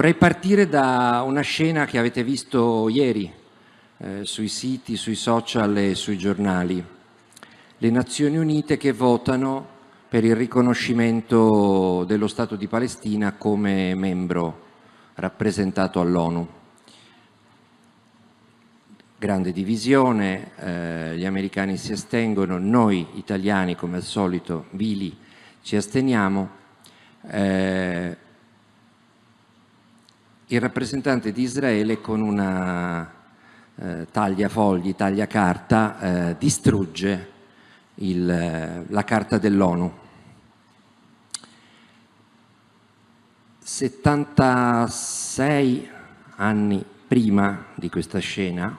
Vorrei partire da una scena che avete visto ieri sui siti, sui social e sui giornali. Le Nazioni Unite che votano per il riconoscimento dello Stato di Palestina come membro rappresentato all'ONU. Grande divisione, gli americani si astengono, noi italiani come al solito vili ci asteniamo. Il rappresentante di Israele con una tagliafogli, tagliacarta, distrugge la carta dell'ONU. 76 anni prima di questa scena,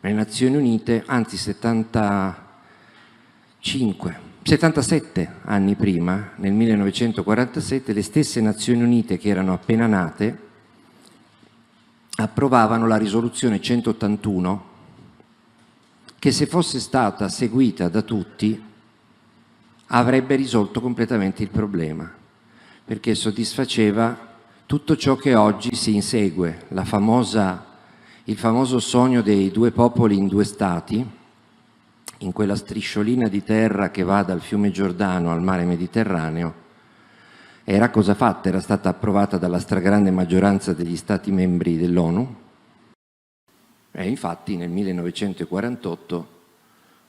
le Nazioni Unite, anzi 77 anni prima, nel 1947, le stesse Nazioni Unite che erano appena nate approvavano la risoluzione 181 che, se fosse stata seguita da tutti, avrebbe risolto completamente il problema, perché soddisfaceva tutto ciò che oggi si insegue, il famoso sogno dei due popoli in due stati, in quella strisciolina di terra che va dal fiume Giordano al mare Mediterraneo. Era cosa fatta, era stata approvata dalla stragrande maggioranza degli Stati membri dell'ONU e infatti nel 1948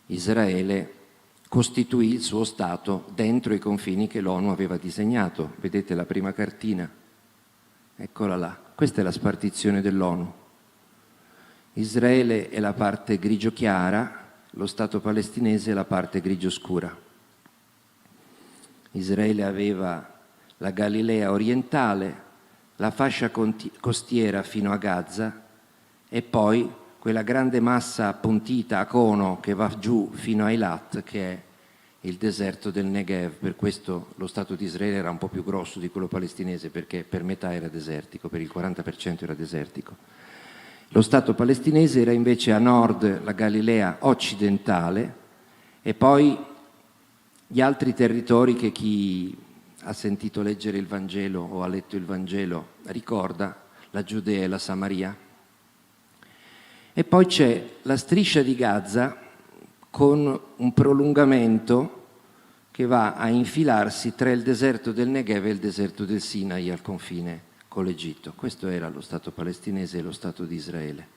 Israele costituì il suo Stato dentro i confini che l'ONU aveva disegnato. Vedete la prima cartina? Eccola là. Questa è la spartizione dell'ONU. Israele è la parte grigio chiara, lo Stato palestinese è la parte grigio scura. Israele aveva la Galilea orientale, la fascia costiera fino a Gaza e poi quella grande massa appuntita a cono che va giù fino a Eilat, che è il deserto del Negev. Per questo lo Stato di Israele era un po' più grosso di quello palestinese, perché per metà era desertico, per il 40% era desertico. Lo Stato palestinese era invece a nord la Galilea occidentale e poi gli altri territori che chi ha sentito leggere il Vangelo o ha letto il Vangelo ricorda, la Giudea e la Samaria. E poi c'è la striscia di Gaza con un prolungamento che va a infilarsi tra il deserto del Negev e il deserto del Sinai al confine con l'Egitto. Questo era lo Stato palestinese e lo Stato di Israele.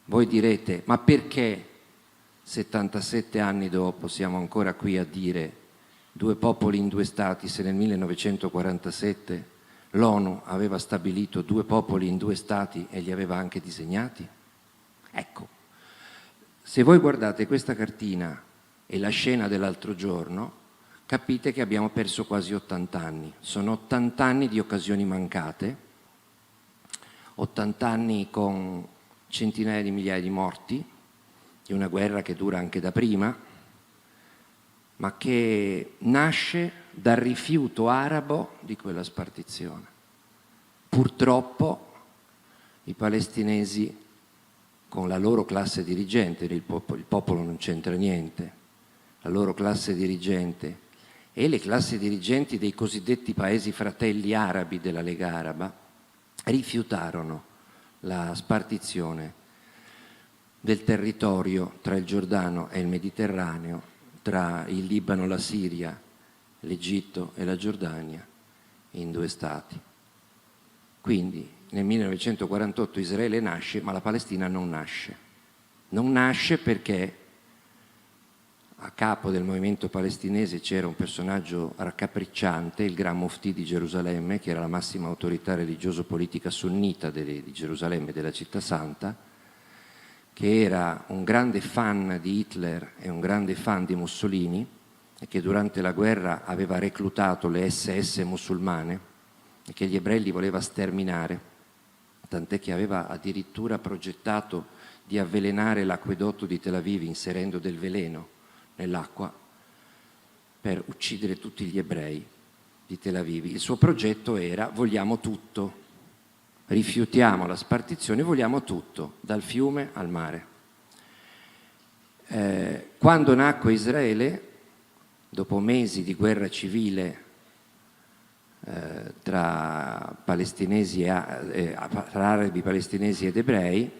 Voi direte, ma perché 77 anni dopo siamo ancora qui a dire due popoli in due stati, se nel 1947 l'ONU aveva stabilito due popoli in due stati e li aveva anche disegnati? Ecco, se voi guardate questa cartina e la scena dell'altro giorno, capite che abbiamo perso quasi 80 anni. Sono 80 anni di occasioni mancate, 80 anni con centinaia di migliaia di morti, di una guerra che dura anche da prima, ma che nasce dal rifiuto arabo di quella spartizione. Purtroppo i palestinesi, con la loro classe dirigente, il popolo non c'entra niente, la loro classe dirigente e le classi dirigenti dei cosiddetti paesi fratelli arabi della Lega Araba, rifiutarono la spartizione del territorio tra il Giordano e il Mediterraneo, tra il Libano, la Siria, l'Egitto e la Giordania, in due stati. Quindi nel 1948 Israele nasce, ma la Palestina non nasce. Non nasce perché a capo del movimento palestinese c'era un personaggio raccapricciante, il Gran Muftì di Gerusalemme, che era la massima autorità religioso-politica sunnita di Gerusalemme, della città santa, che era un grande fan di Hitler e un grande fan di Mussolini e che durante la guerra aveva reclutato le SS musulmane e che gli ebrei li voleva sterminare, tant'è che aveva addirittura progettato di avvelenare l'acquedotto di Tel Aviv inserendo del veleno nell'acqua per uccidere tutti gli ebrei di Tel Aviv. Il suo progetto era: vogliamo tutto, rifiutiamo la spartizione, vogliamo tutto, dal fiume al mare. Quando nacque Israele, dopo mesi di guerra civile tra palestinesi tra arabi, palestinesi ed ebrei,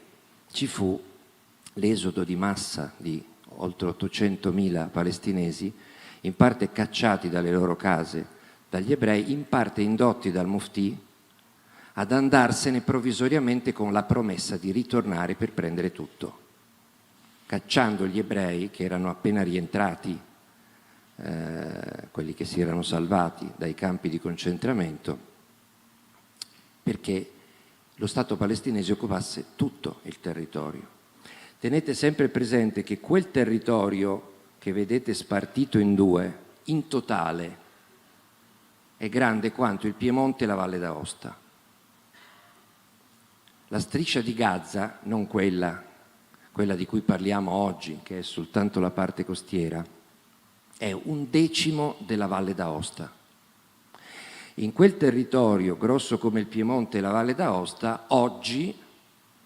ci fu l'esodo di massa di oltre 800.000 palestinesi, in parte cacciati dalle loro case dagli ebrei, in parte indotti dal Muftì ad andarsene provvisoriamente con la promessa di ritornare per prendere tutto, cacciando gli ebrei che erano appena rientrati, quelli che si erano salvati dai campi di concentramento, perché lo Stato palestinese occupasse tutto il territorio. Tenete sempre presente che quel territorio che vedete spartito in due, in totale, è grande quanto il Piemonte e la Valle d'Aosta. La striscia di Gaza, non quella di cui parliamo oggi, che è soltanto la parte costiera, è 1/10 della Valle d'Aosta. In quel territorio, grosso come il Piemonte e la Valle d'Aosta, oggi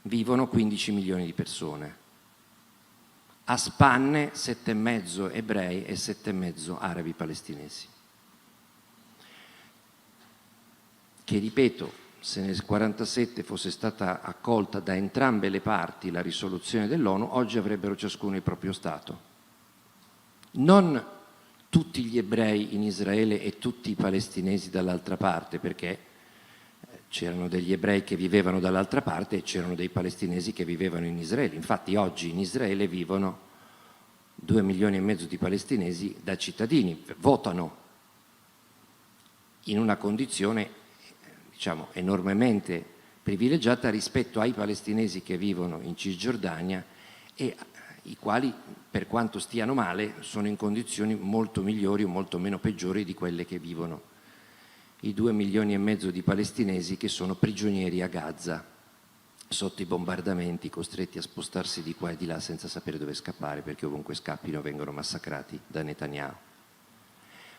vivono 15 milioni di persone. A spanne 7,5 ebrei e 7,5 arabi palestinesi. Che, ripeto, se nel 1947 fosse stata accolta da entrambe le parti la risoluzione dell'ONU, oggi avrebbero ciascuno il proprio Stato. Non tutti gli ebrei in Israele e tutti i palestinesi dall'altra parte, perché c'erano degli ebrei che vivevano dall'altra parte e c'erano dei palestinesi che vivevano in Israele. Infatti oggi in Israele vivono 2,5 milioni di palestinesi da cittadini, votano in una condizione, diciamo, enormemente privilegiata rispetto ai palestinesi che vivono in Cisgiordania e i quali, per quanto stiano male, sono in condizioni molto migliori o molto meno peggiori di quelle che vivono i 2,5 milioni di palestinesi che sono prigionieri a Gaza sotto i bombardamenti, costretti a spostarsi di qua e di là senza sapere dove scappare, perché ovunque scappino vengono massacrati da Netanyahu.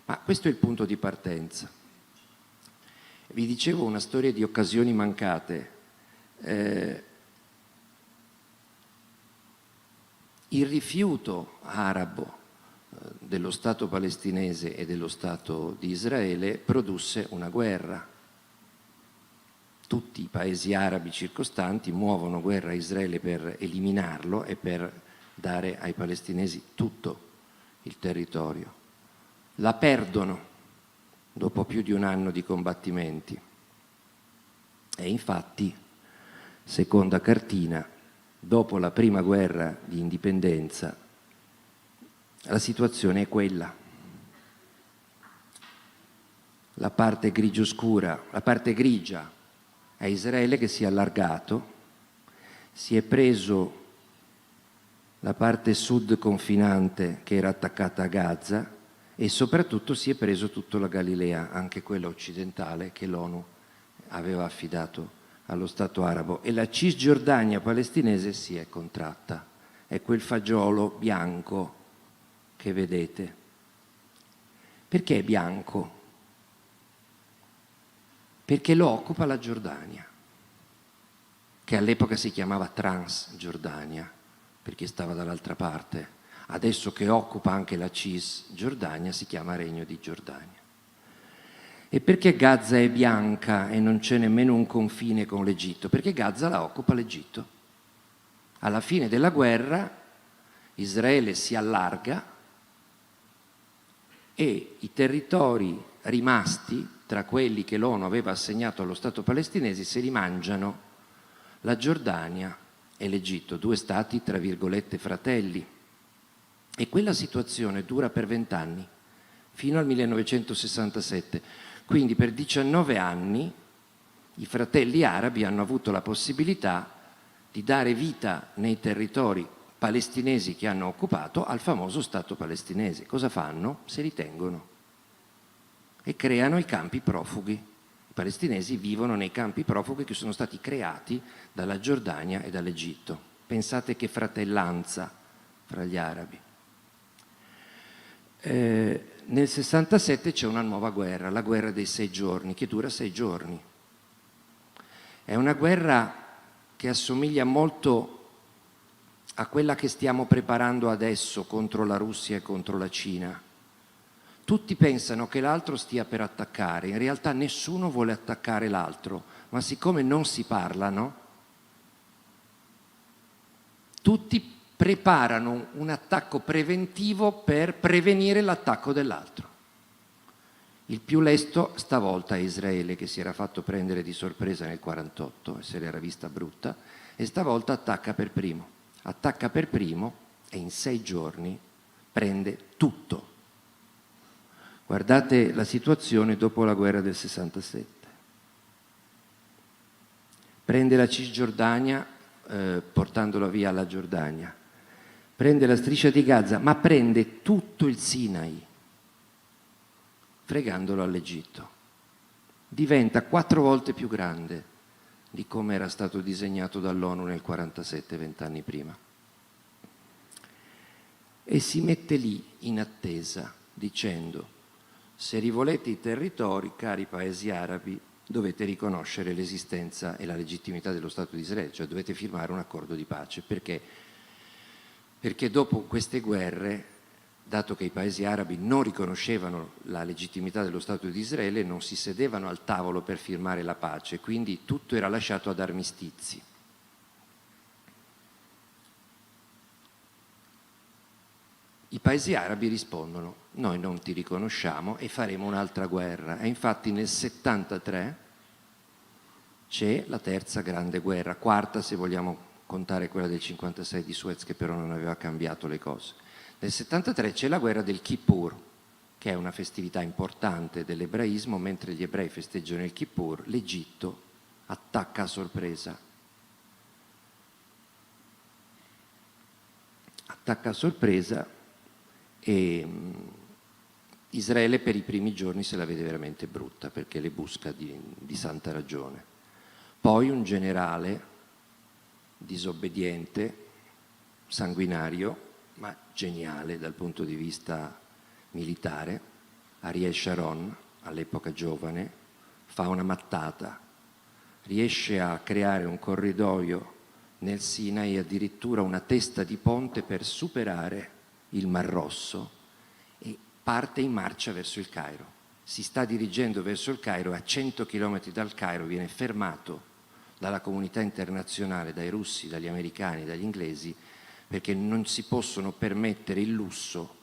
Ma questo è il punto di partenza. Vi dicevo una storia di occasioni mancate. Il rifiuto arabo dello Stato palestinese e dello Stato di Israele produsse una guerra. Tutti i paesi arabi circostanti muovono guerra a Israele per eliminarlo e per dare ai palestinesi tutto il territorio. La perdono dopo più di un anno di combattimenti. E infatti, seconda cartina, dopo la prima guerra di indipendenza, la situazione è quella. La parte grigio scura, la parte grigia è Israele che si è allargato, si è preso la parte sud confinante che era attaccata a Gaza e soprattutto si è preso tutta la Galilea, anche quella occidentale che l'ONU aveva affidato allo Stato arabo, e la Cisgiordania palestinese si è contratta. È quel fagiolo bianco che vedete. Perché è bianco? Perché lo occupa la Giordania, che all'epoca si chiamava Transgiordania, perché stava dall'altra parte. Adesso che occupa anche la Cisgiordania si chiama Regno di Giordania. E perché Gaza è bianca e non c'è nemmeno un confine con l'Egitto? Perché Gaza la occupa l'Egitto. Alla fine della guerra Israele si allarga e i territori rimasti tra quelli che l'ONU aveva assegnato allo Stato palestinese se li mangiano la Giordania e l'Egitto, due stati tra virgolette fratelli. E quella situazione dura per 20 anni, fino al 1967. Quindi per 19 anni i fratelli arabi hanno avuto la possibilità di dare vita nei territori palestinesi che hanno occupato al famoso Stato palestinese. Cosa fanno? Se li tengono e creano i campi profughi. I palestinesi vivono nei campi profughi che sono stati creati dalla Giordania e dall'Egitto. Pensate che fratellanza fra gli arabi. Nel 67 c'è una nuova guerra, la guerra dei 6 giorni, che dura 6 giorni. È una guerra che assomiglia molto a quella che stiamo preparando adesso contro la Russia e contro la Cina. Tutti pensano che l'altro stia per attaccare, in realtà nessuno vuole attaccare l'altro, ma siccome non si parlano, tutti preparano un attacco preventivo per prevenire l'attacco dell'altro. Il più lesto stavolta è Israele, che si era fatto prendere di sorpresa nel 1948 e se l'era vista brutta, e stavolta attacca per primo. Attacca per primo e in 6 giorni prende tutto. Guardate la situazione dopo la guerra del 67. Prende la Cisgiordania portandola via alla Giordania. Prende la striscia di Gaza, ma prende tutto il Sinai, fregandolo all'Egitto. Diventa 4 volte più grande di come era stato disegnato dall'ONU nel 1947, 20 anni prima. E si mette lì in attesa, dicendo: se rivolete i territori, cari paesi arabi, dovete riconoscere l'esistenza e la legittimità dello Stato di Israele, cioè dovete firmare un accordo di pace. Perché? Perché dopo queste guerre, dato che i paesi arabi non riconoscevano la legittimità dello Stato di Israele, non si sedevano al tavolo per firmare la pace, quindi tutto era lasciato ad armistizi. I paesi arabi rispondono: noi non ti riconosciamo e faremo un'altra guerra. E infatti nel 73 c'è la terza grande guerra, quarta se vogliamo contare quella del 56 di Suez, che però non aveva cambiato le cose. Nel 73 c'è la guerra del Kippur, che è una festività importante dell'ebraismo. Mentre gli ebrei festeggiano il Kippur, l'Egitto attacca a sorpresa. Attacca a sorpresa e Israele per i primi giorni se la vede veramente brutta, perché le busca di santa ragione. Poi un generale disobbediente, sanguinario, ma geniale dal punto di vista militare, Ariel Sharon, all'epoca giovane, fa una mattata, riesce a creare un corridoio nel Sinai e addirittura una testa di ponte per superare il Mar Rosso e parte in marcia verso il Cairo. Si sta dirigendo verso il Cairo e a 100 chilometri dal Cairo viene fermato dalla comunità internazionale, dai russi, dagli americani, dagli inglesi, perché non si possono permettere il lusso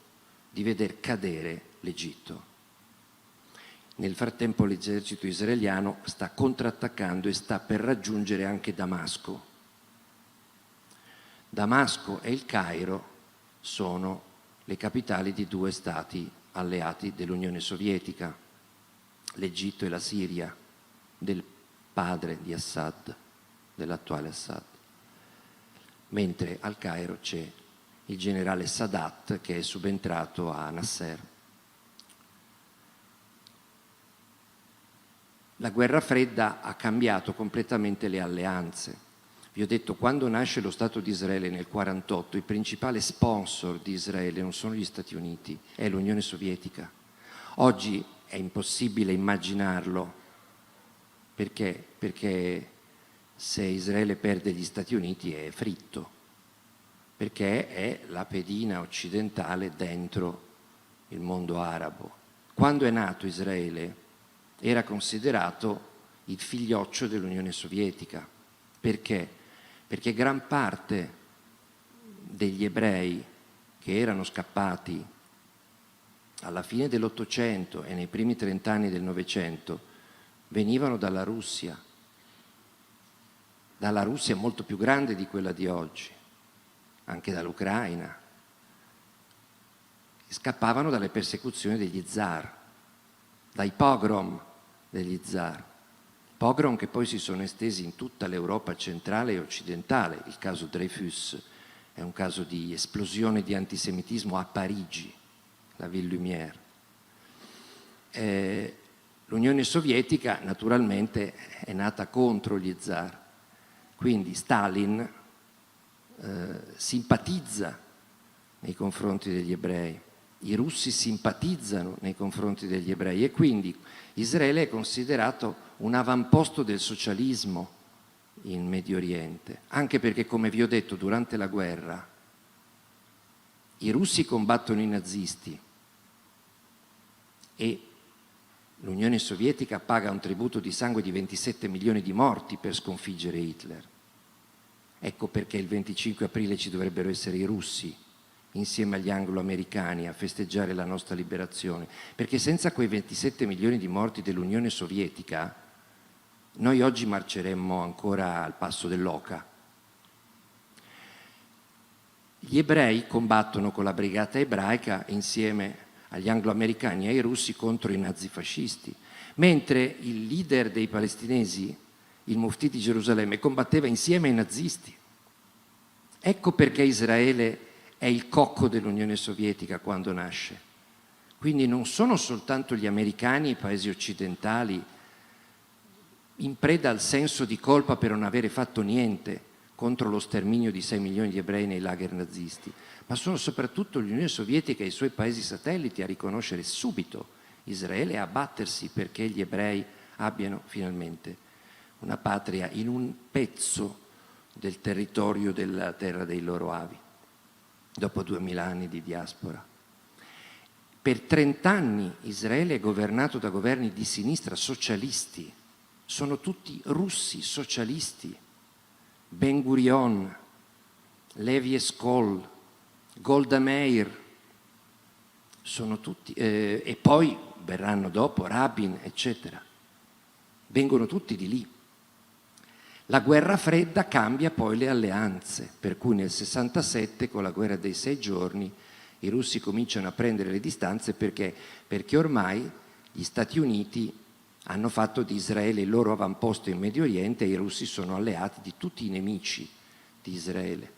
di veder cadere l'Egitto. Nel frattempo l'esercito israeliano sta contrattaccando e sta per raggiungere anche Damasco. Damasco e il Cairo sono le capitali di 2 stati alleati dell'Unione Sovietica, l'Egitto e la Siria, del padre di Assad, dell'attuale Assad. Mentre al Cairo c'è il generale Sadat, che è subentrato a Nasser. La guerra fredda ha cambiato completamente le alleanze. Vi ho detto, quando nasce lo Stato di Israele nel 1948, il principale sponsor di Israele non sono gli Stati Uniti, è l'Unione Sovietica. Oggi è impossibile immaginarlo. Perché? Perché se Israele perde gli Stati Uniti è fritto, perché è la pedina occidentale dentro il mondo arabo. Quando è nato Israele era considerato il figlioccio dell'Unione Sovietica. Perché? Perché gran parte degli ebrei che erano scappati alla fine dell'Ottocento e nei primi 30 anni del Novecento venivano dalla Russia molto più grande di quella di oggi, anche dall'Ucraina. Scappavano dalle persecuzioni degli zar, dai pogrom degli zar. Pogrom che poi si sono estesi in tutta l'Europa centrale e occidentale. Il caso Dreyfus è un caso di esplosione di antisemitismo a Parigi, la Ville Lumière. L'Unione Sovietica naturalmente è nata contro gli zar, quindi Stalin simpatizza nei confronti degli ebrei, i russi simpatizzano nei confronti degli ebrei e quindi Israele è considerato un avamposto del socialismo in Medio Oriente, anche perché, come vi ho detto, durante la guerra i russi combattono i nazisti, e l'Unione Sovietica paga un tributo di sangue di 27 milioni di morti per sconfiggere Hitler. Ecco perché il 25 aprile ci dovrebbero essere i russi insieme agli anglo-americani a festeggiare la nostra liberazione, perché senza quei 27 milioni di morti dell'Unione Sovietica noi oggi marceremmo ancora al passo dell'oca. Gli ebrei combattono con la brigata ebraica insieme agli anglo-americani e ai russi contro i nazifascisti, mentre il leader dei palestinesi, il Muftì di Gerusalemme, combatteva insieme ai nazisti. Ecco perché Israele è il cocco dell'Unione Sovietica quando nasce. Quindi non sono soltanto gli americani e i paesi occidentali in preda al senso di colpa per non avere fatto niente contro lo sterminio di 6 milioni di ebrei nei lager nazisti, ma sono soprattutto l'Unione Sovietica e i suoi paesi satelliti a riconoscere subito Israele e a battersi perché gli ebrei abbiano finalmente una patria in un pezzo del territorio della terra dei loro avi, dopo 2000 anni di diaspora. Per 30 anni Israele è governato da governi di sinistra socialisti, sono tutti russi socialisti. Ben Gurion, Levi Eshkol, Golda Meir, sono tutti, e poi verranno dopo Rabin, eccetera. Vengono tutti di lì. La guerra fredda cambia poi le alleanze, per cui nel 67, con la guerra dei 6 giorni, i russi cominciano a prendere le distanze perché ormai gli Stati Uniti hanno fatto di Israele il loro avamposto in Medio Oriente e i russi sono alleati di tutti i nemici di Israele.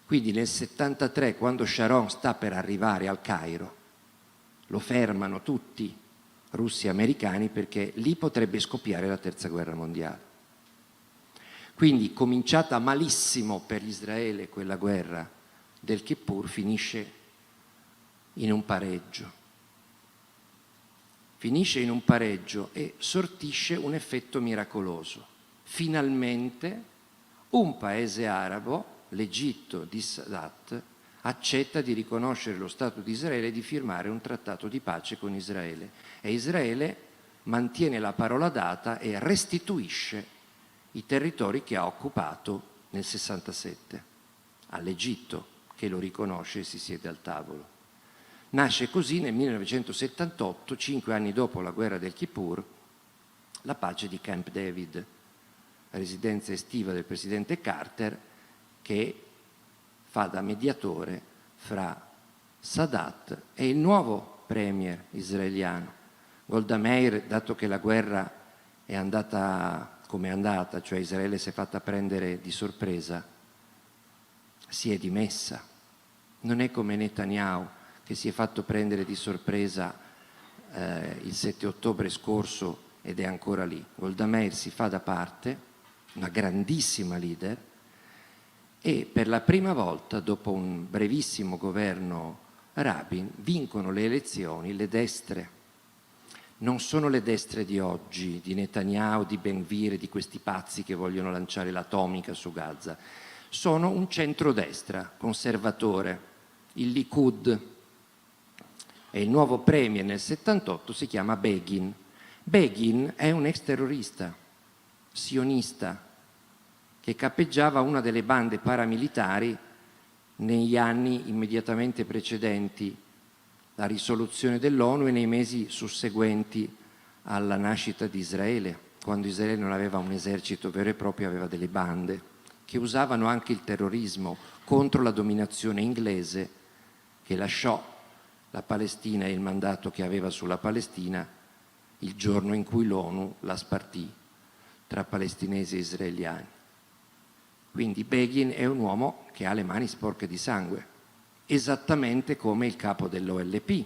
Quindi nel 73, quando Sharon sta per arrivare al Cairo, lo fermano tutti, russi e americani, perché lì potrebbe scoppiare la terza guerra mondiale. Quindi, cominciata malissimo per Israele quella guerra del Kippur, finisce in un pareggio. Finisce in un pareggio e sortisce un effetto miracoloso. Finalmente un paese arabo, l'Egitto di Sadat, accetta di riconoscere lo Stato di Israele e di firmare un trattato di pace con Israele. E Israele mantiene la parola data e restituisce i territori che ha occupato nel 67 all'Egitto, che lo riconosce e si siede al tavolo. Nasce così nel 1978, 5 anni dopo la guerra del Kippur, la pace di Camp David, residenza estiva del presidente Carter, che fa da mediatore fra Sadat e il nuovo premier israeliano. Golda Meir, dato che la guerra è andata come è andata, cioè Israele si è fatta prendere di sorpresa, si è dimessa. Non è come Netanyahu, che si è fatto prendere di sorpresa il 7 ottobre scorso ed è ancora lì. Golda Meir si fa da parte, una grandissima leader, e per la prima volta, dopo un brevissimo governo Rabin, vincono le elezioni le destre. Non sono le destre di oggi, di Netanyahu, di Ben Gvir, di questi pazzi che vogliono lanciare l'atomica su Gaza. Sono un centrodestra conservatore, il Likud, e il nuovo premier nel 78 si chiama Begin. Begin è un ex terrorista, sionista, che cappeggiava una delle bande paramilitari negli anni immediatamente precedenti la risoluzione dell'ONU e nei mesi susseguenti alla nascita di Israele, quando Israele non aveva un esercito vero e proprio, aveva delle bande che usavano anche il terrorismo contro la dominazione inglese, che lasciò la Palestina e il mandato che aveva sulla Palestina il giorno in cui l'ONU la spartì tra palestinesi e israeliani. Quindi Begin è un uomo che ha le mani sporche di sangue, esattamente come il capo dell'OLP,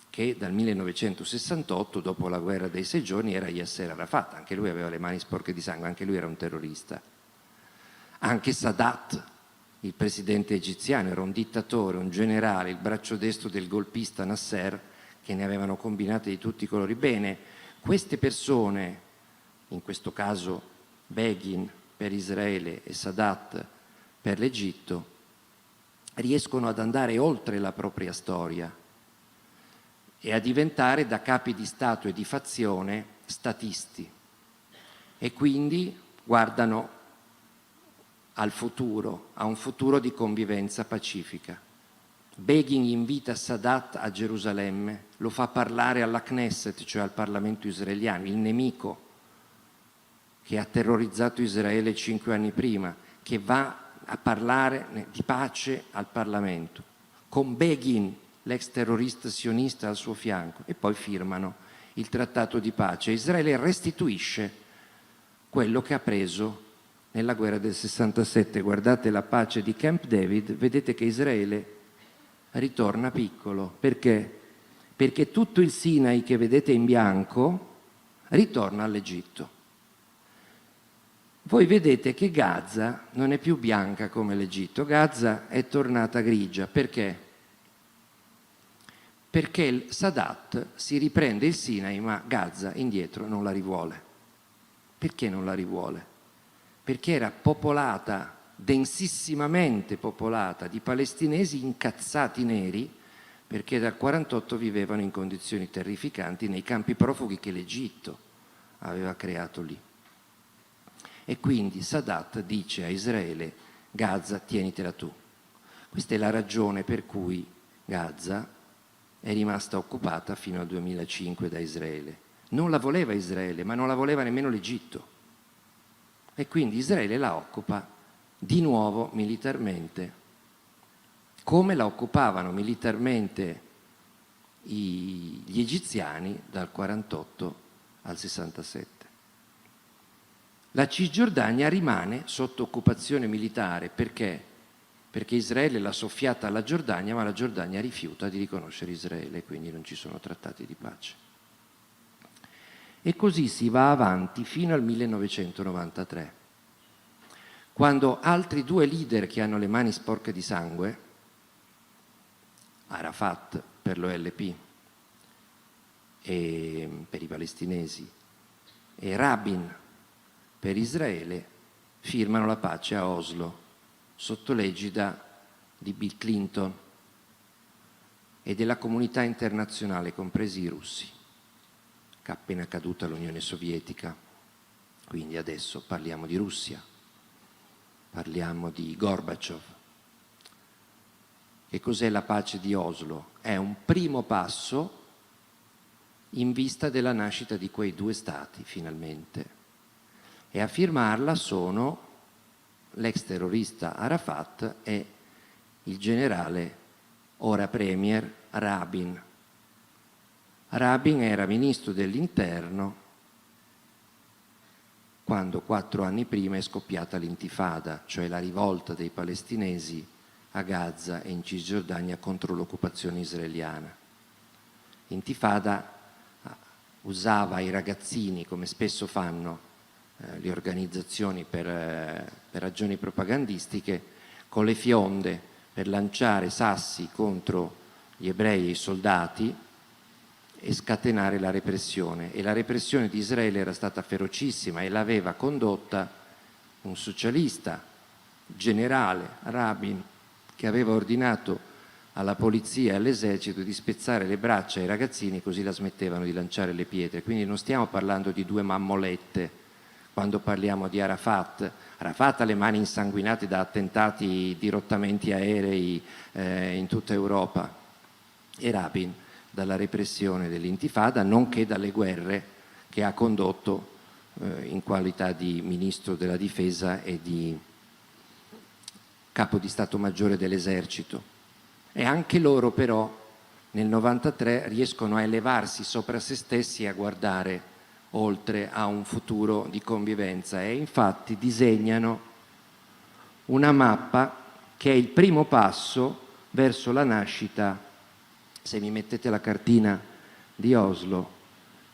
che dal 1968, dopo la guerra dei 6 giorni, era Yasser Arafat. Anche lui aveva le mani sporche di sangue, anche lui era un terrorista. Anche Sadat, il presidente egiziano, era un dittatore, un generale, il braccio destro del golpista Nasser, che ne avevano combinate di tutti i colori. Bene, queste persone, in questo caso Begin per Israele e Sadat per l'Egitto, riescono ad andare oltre la propria storia e a diventare da capi di Stato e di fazione statisti, e quindi guardano al futuro, a un futuro di convivenza pacifica. Begin invita Sadat a Gerusalemme, lo fa parlare alla Knesset, cioè al Parlamento israeliano, il nemico che ha terrorizzato Israele 5 anni prima, che va a parlare di pace al Parlamento, con Begin, l'ex terrorista sionista, al suo fianco, e poi firmano il trattato di pace. Israele restituisce quello che ha preso nella guerra del 67. Guardate la pace di Camp David, vedete che Israele ritorna piccolo. Perché? Perché tutto il Sinai che vedete in bianco ritorna all'Egitto. Voi vedete che Gaza non è più bianca come l'Egitto, Gaza è tornata grigia. Perché? Perché il Sadat si riprende il Sinai, ma Gaza indietro non la rivuole. Perché non la rivuole? Perché era popolata, densissimamente popolata, di palestinesi incazzati neri, perché dal 48 vivevano in condizioni terrificanti nei campi profughi che l'Egitto aveva creato lì. E quindi Sadat dice a Israele: Gaza, tienitela tu. Questa è la ragione per cui Gaza è rimasta occupata fino al 2005 da Israele. Non la voleva Israele, ma non la voleva nemmeno l'Egitto. E quindi Israele la occupa di nuovo militarmente, come la occupavano militarmente gli egiziani dal 48 al 67. La Cisgiordania rimane sotto occupazione militare. Perché? Perché Israele l'ha soffiata alla Giordania, ma la Giordania rifiuta di riconoscere Israele, quindi non ci sono trattati di pace. E così si va avanti fino al 1993, quando altri due leader che hanno le mani sporche di sangue, Arafat per l'OLP e per i palestinesi e Rabin per Israele, firmano la pace a Oslo sotto l'egida di Bill Clinton e della comunità internazionale, compresi i russi, che è appena caduta l'Unione Sovietica. Quindi adesso parliamo di Russia, parliamo di Gorbaciov. Che cos'è la pace di Oslo? È un primo passo in vista della nascita di quei due stati, finalmente. E a firmarla sono l'ex terrorista Arafat e il generale, ora premier, Rabin. Rabin era ministro dell'interno quando 4 anni prima è scoppiata l'intifada, cioè la rivolta dei palestinesi a Gaza e in Cisgiordania contro l'occupazione israeliana. L'intifada usava i ragazzini, come spesso fanno le organizzazioni per ragioni propagandistiche, con le fionde per lanciare sassi contro gli ebrei e i soldati e scatenare la repressione. E la repressione di Israele era stata ferocissima e l'aveva condotta un socialista, generale, Rabin, che aveva ordinato alla polizia e all'esercito di spezzare le braccia ai ragazzini, così la smettevano di lanciare le pietre. Quindi non stiamo parlando di due mammolette quando parliamo di Arafat. Arafat ha le mani insanguinate da attentati, dirottamenti aerei in tutta Europa, e Rabin dalla repressione dell'intifada, nonché dalle guerre che ha condotto in qualità di ministro della difesa e di capo di Stato Maggiore dell'esercito. E anche loro però nel 93 riescono a elevarsi sopra se stessi e a guardare oltre a un futuro di convivenza, e infatti disegnano una mappa che è il primo passo verso la nascita, se mi mettete la cartina di Oslo,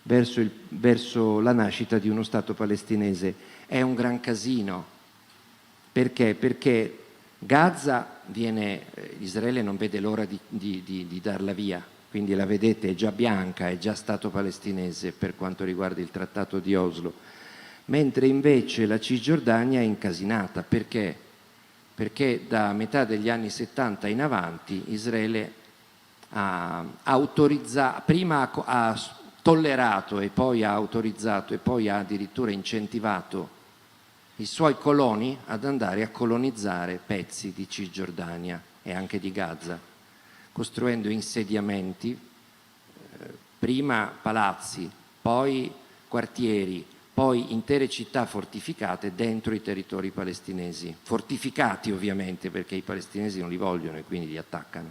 verso la nascita di uno Stato palestinese. È un gran casino. Perché? Perché Gaza Israele non vede l'ora di darla via, quindi la vedete, è già bianca, è già Stato palestinese per quanto riguarda il trattato di Oslo, mentre invece la Cisgiordania è incasinata. Perché? Perché da metà degli anni 70 in avanti Israele prima ha tollerato e poi ha autorizzato e poi ha addirittura incentivato i suoi coloni ad andare a colonizzare pezzi di Cisgiordania e anche di Gaza, costruendo insediamenti, prima palazzi, poi quartieri, poi intere città fortificate dentro i territori palestinesi, fortificati ovviamente perché i palestinesi non li vogliono e quindi li attaccano.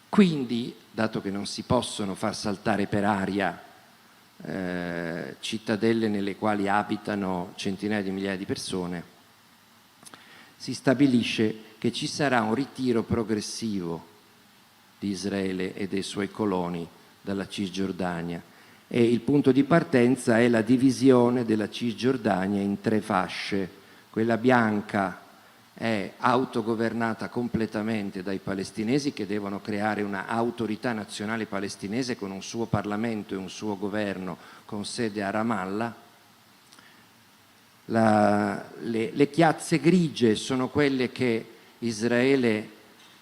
Quindi, dato che non si possono far saltare per aria cittadelle nelle quali abitano centinaia di migliaia di persone, si stabilisce che ci sarà un ritiro progressivo di Israele e dei suoi coloni dalla Cisgiordania, e il punto di partenza è la divisione della Cisgiordania in 3 fasce. Quella bianca è autogovernata completamente dai palestinesi, che devono creare una autorità nazionale palestinese con un suo Parlamento e un suo governo con sede a Ramallah. Le chiazze grigie sono quelle che Israele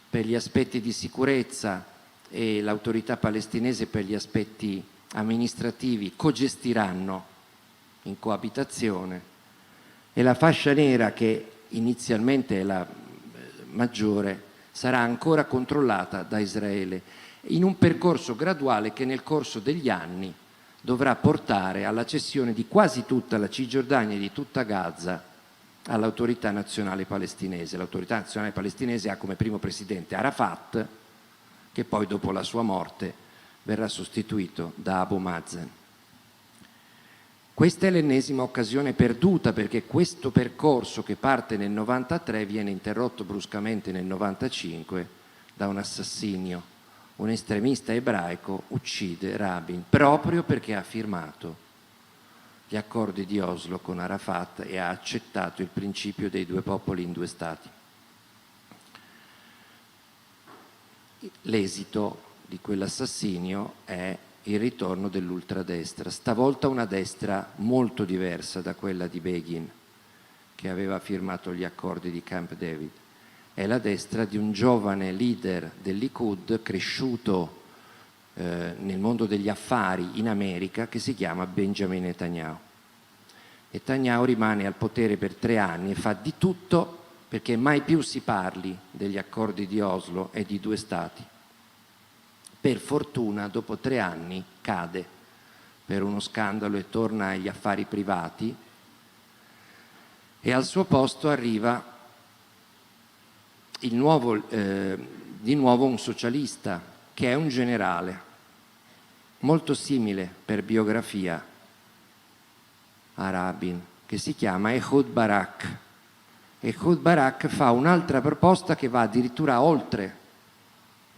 per gli aspetti di sicurezza e l'autorità palestinese per gli aspetti amministrativi cogestiranno in coabitazione, e la fascia nera, che inizialmente è la maggiore, sarà ancora controllata da Israele in un percorso graduale che nel corso degli anni dovrà portare alla cessione di quasi tutta la Cisgiordania e di tutta Gaza all'autorità nazionale palestinese. L'autorità nazionale palestinese ha come primo presidente Arafat, che poi dopo la sua morte verrà sostituito da Abu Mazen. Questa è l'ennesima occasione perduta, perché questo percorso che parte nel 93 viene interrotto bruscamente nel 95 da un assassinio. Un estremista ebraico uccide Rabin proprio perché ha firmato gli accordi di Oslo con Arafat e ha accettato il principio dei 2 popoli in 2 stati. L'esito di quell'assassinio è il ritorno dell'ultradestra, stavolta una destra molto diversa da quella di Begin, che aveva firmato gli accordi di Camp David. È la destra di un giovane leader del Likud cresciuto nel mondo degli affari in America, che si chiama Benjamin Netanyahu. Netanyahu rimane al potere per 3 anni e fa di tutto perché mai più si parli degli accordi di Oslo e di 2 stati. Per fortuna, dopo 3 anni, cade per uno scandalo e torna agli affari privati, e al suo posto arriva di nuovo un socialista, che è un generale, molto simile per biografia a Rabin, che si chiama Ehud Barak. Ehud Barak fa un'altra proposta che va addirittura oltre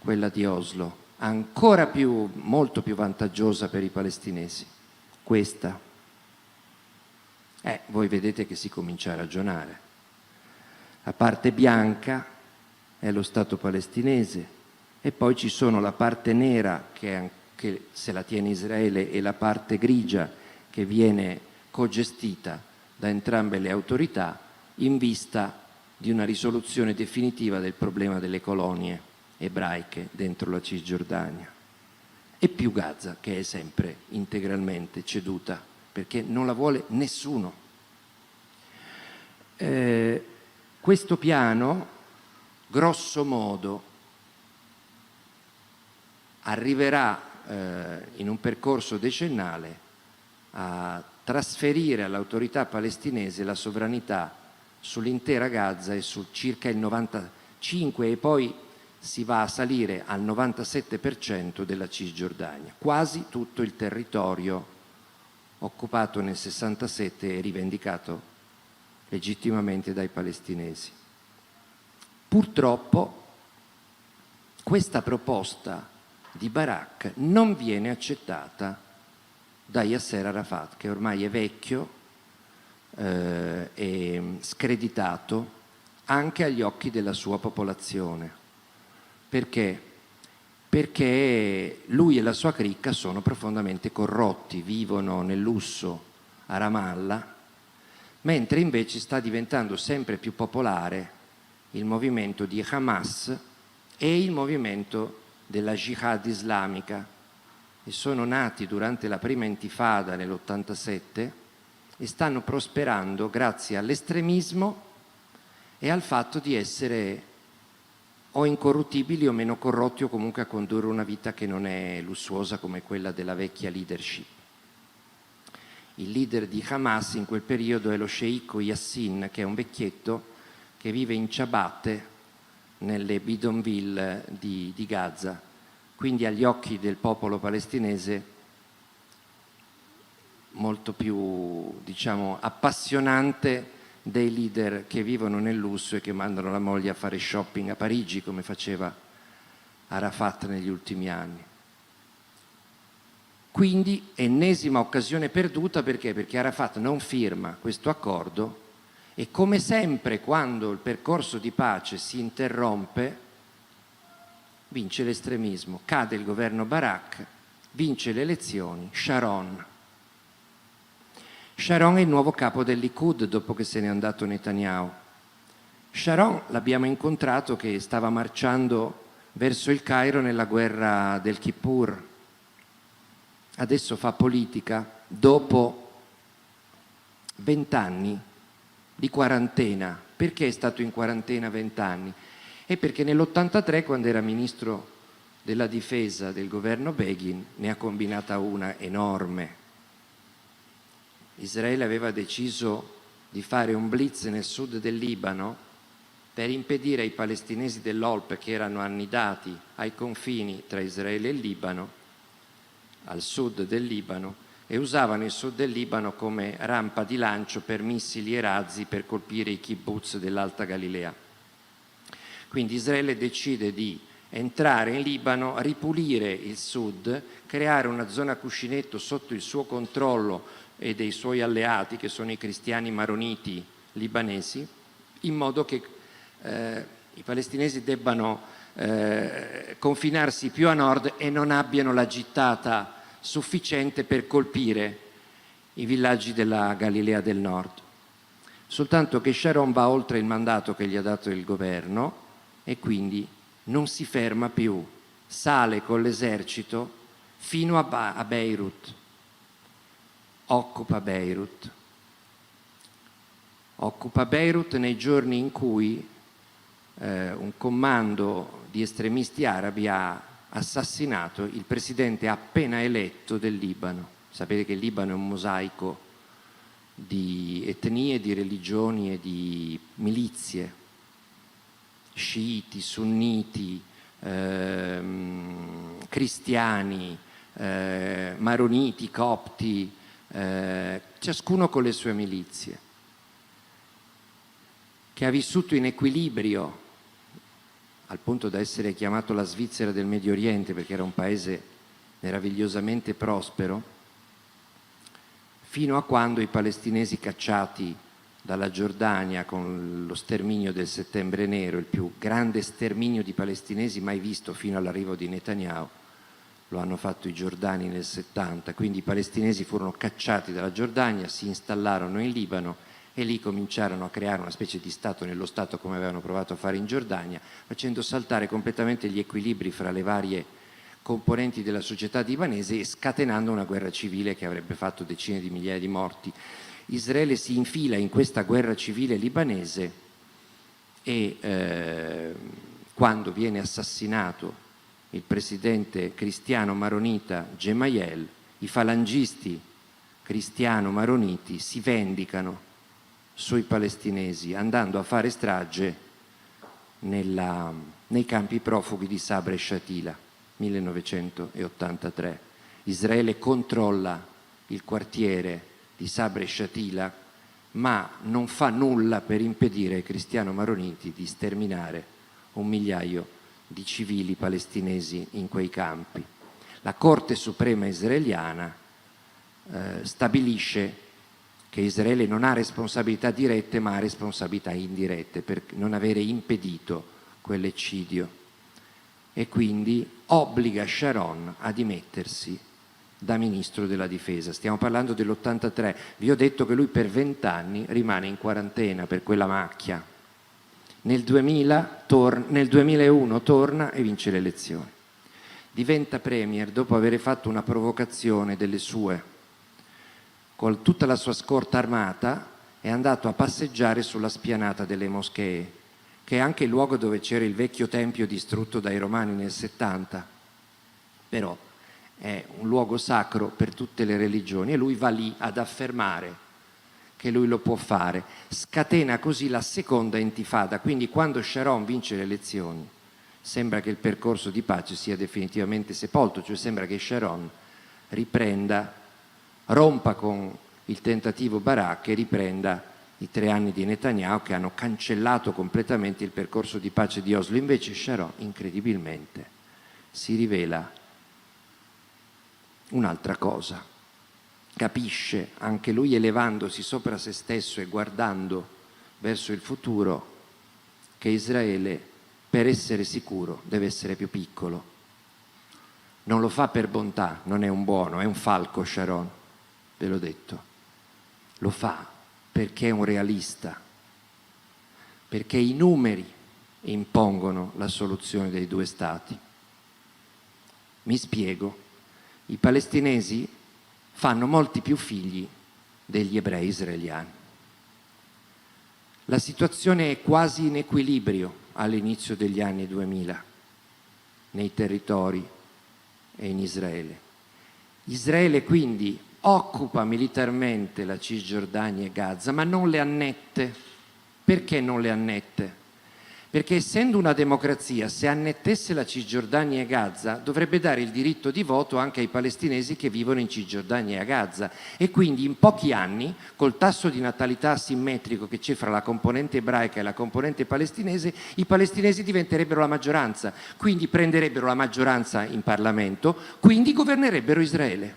quella di Oslo, ancora molto più vantaggiosa per i palestinesi. Questa. Voi vedete che si comincia a ragionare. La parte bianca è lo Stato palestinese, e poi ci sono la parte nera che se la tiene Israele e la parte grigia che viene cogestita da entrambe le autorità in vista di una risoluzione definitiva del problema delle colonie ebraiche dentro la Cisgiordania, e più Gaza, che è sempre integralmente ceduta perché non la vuole nessuno. Questo piano, grosso modo, arriverà in un percorso decennale a trasferire all'autorità palestinese la sovranità sull'intera Gaza e su circa il 95%, e poi si va a salire al 97% della Cisgiordania, quasi tutto il territorio occupato nel 67 e rivendicato legittimamente dai palestinesi. Purtroppo questa proposta di Barak non viene accettata da Yasser Arafat, che ormai è vecchio e screditato anche agli occhi della sua popolazione. Perché? Perché lui e la sua cricca sono profondamente corrotti, vivono nel lusso a Ramallah, mentre invece sta diventando sempre più popolare il movimento di Hamas e il movimento della Jihad islamica, e sono nati durante la prima intifada nell'87 e stanno prosperando grazie all'estremismo e al fatto di essere o incorruttibili o meno corrotti, o comunque a condurre una vita che non è lussuosa come quella della vecchia leadership. Il leader di Hamas in quel periodo è lo sceicco Yassin, che è un vecchietto che vive in ciabatte nelle bidonville di Gaza, quindi agli occhi del popolo palestinese molto più, diciamo, appassionante dei leader che vivono nel lusso e che mandano la moglie a fare shopping a Parigi, come faceva Arafat negli ultimi anni. Quindi ennesima occasione perduta, perché? Perché Arafat non firma questo accordo e, come sempre quando il percorso di pace si interrompe, vince l'estremismo, cade il governo Barak, vince le elezioni Sharon. Sharon è il nuovo capo del Likud dopo che se n'è andato Netanyahu. Sharon l'abbiamo incontrato che stava marciando verso il Cairo nella guerra del Kippur. Adesso fa politica dopo 20 anni di quarantena. Perché è stato in quarantena 20 anni? È perché nell'83, quando era ministro della difesa del governo Begin, ne ha combinata una enorme. Israele aveva deciso di fare un blitz nel sud del Libano per impedire ai palestinesi dell'Olp, che erano annidati ai confini tra Israele e il Libano, al sud del Libano, e usavano il sud del Libano come rampa di lancio per missili e razzi per colpire i kibbutz dell'Alta Galilea. Quindi Israele decide di entrare in Libano, ripulire il sud, creare una zona cuscinetto sotto il suo controllo e dei suoi alleati, che sono i cristiani maroniti libanesi, in modo che i palestinesi debbano confinarsi più a nord e non abbiano la gittata sufficiente per colpire i villaggi della Galilea del Nord. Soltanto che Sharon va oltre il mandato che gli ha dato il governo e quindi non si ferma più, sale con l'esercito fino a Beirut, occupa Beirut nei giorni in cui un comando di estremisti arabi ha assassinato il presidente appena eletto del Libano. Sapete che il Libano è un mosaico di etnie, di religioni e di milizie, sciiti, sunniti, cristiani, maroniti, copti, ciascuno con le sue milizie, che ha vissuto in equilibrio al punto da essere chiamato la Svizzera del Medio Oriente, perché era un paese meravigliosamente prospero, fino a quando i palestinesi cacciati dalla Giordania con lo sterminio del Settembre Nero, il più grande sterminio di palestinesi mai visto fino all'arrivo di Netanyahu, lo hanno fatto i giordani nel 70, quindi i palestinesi furono cacciati dalla Giordania, si installarono in Libano e lì cominciarono a creare una specie di Stato nello Stato, come avevano provato a fare in Giordania, facendo saltare completamente gli equilibri fra le varie componenti della società libanese e scatenando una guerra civile che avrebbe fatto decine di migliaia di morti. Israele si infila in questa guerra civile libanese e quando viene assassinato il presidente cristiano maronita Gemayel, i falangisti cristiano-maroniti si vendicano sui palestinesi andando a fare strage nei campi profughi di Sabra e Shatila, 1983. Israele controlla il quartiere di Sabra e Shatila, ma non fa nulla per impedire ai cristiano-maroniti di sterminare 1 migliaio di civili palestinesi in quei campi. La Corte Suprema israeliana stabilisce che Israele non ha responsabilità dirette ma ha responsabilità indirette per non avere impedito quell'eccidio e quindi obbliga Sharon a dimettersi da ministro della difesa. Stiamo parlando dell'83, vi ho detto che lui per 20 anni rimane in quarantena per quella macchia, Nel 2001 torna e vince le elezioni. Diventa premier dopo aver fatto una provocazione delle sue, con tutta la sua scorta armata, è andato a passeggiare sulla spianata delle moschee, che è anche il luogo dove c'era il vecchio tempio distrutto dai Romani nel 70, però è un luogo sacro per tutte le religioni, e lui va lì ad affermare che lui lo può fare. Scatena così la seconda intifada, quindi quando Sharon vince le elezioni sembra che il percorso di pace sia definitivamente sepolto, cioè sembra che Sharon riprenda, rompa con il tentativo Barak e riprenda i 3 anni di Netanyahu che hanno cancellato completamente il percorso di pace di Oslo. Invece Sharon, incredibilmente, si rivela un'altra cosa. Capisce, anche lui elevandosi sopra se stesso e guardando verso il futuro, che Israele, per essere sicuro, deve essere più piccolo. Non lo fa per bontà, non è un buono, è un falco Sharon, ve l'ho detto. Lo fa perché è un realista, perché i numeri impongono la soluzione dei 2 stati. Mi spiego. I palestinesi fanno molti più figli degli ebrei israeliani. La situazione è quasi in equilibrio all'inizio degli anni 2000 nei territori e in Israele. Israele quindi occupa militarmente la Cisgiordania e Gaza, ma non le annette. Perché non le annette? Perché essendo una democrazia, se annettesse la Cisgiordania e Gaza, dovrebbe dare il diritto di voto anche ai palestinesi che vivono in Cisgiordania e a Gaza. E quindi in pochi anni, col tasso di natalità asimmetrico che c'è fra la componente ebraica e la componente palestinese, i palestinesi diventerebbero la maggioranza, quindi prenderebbero la maggioranza in Parlamento, quindi governerebbero Israele.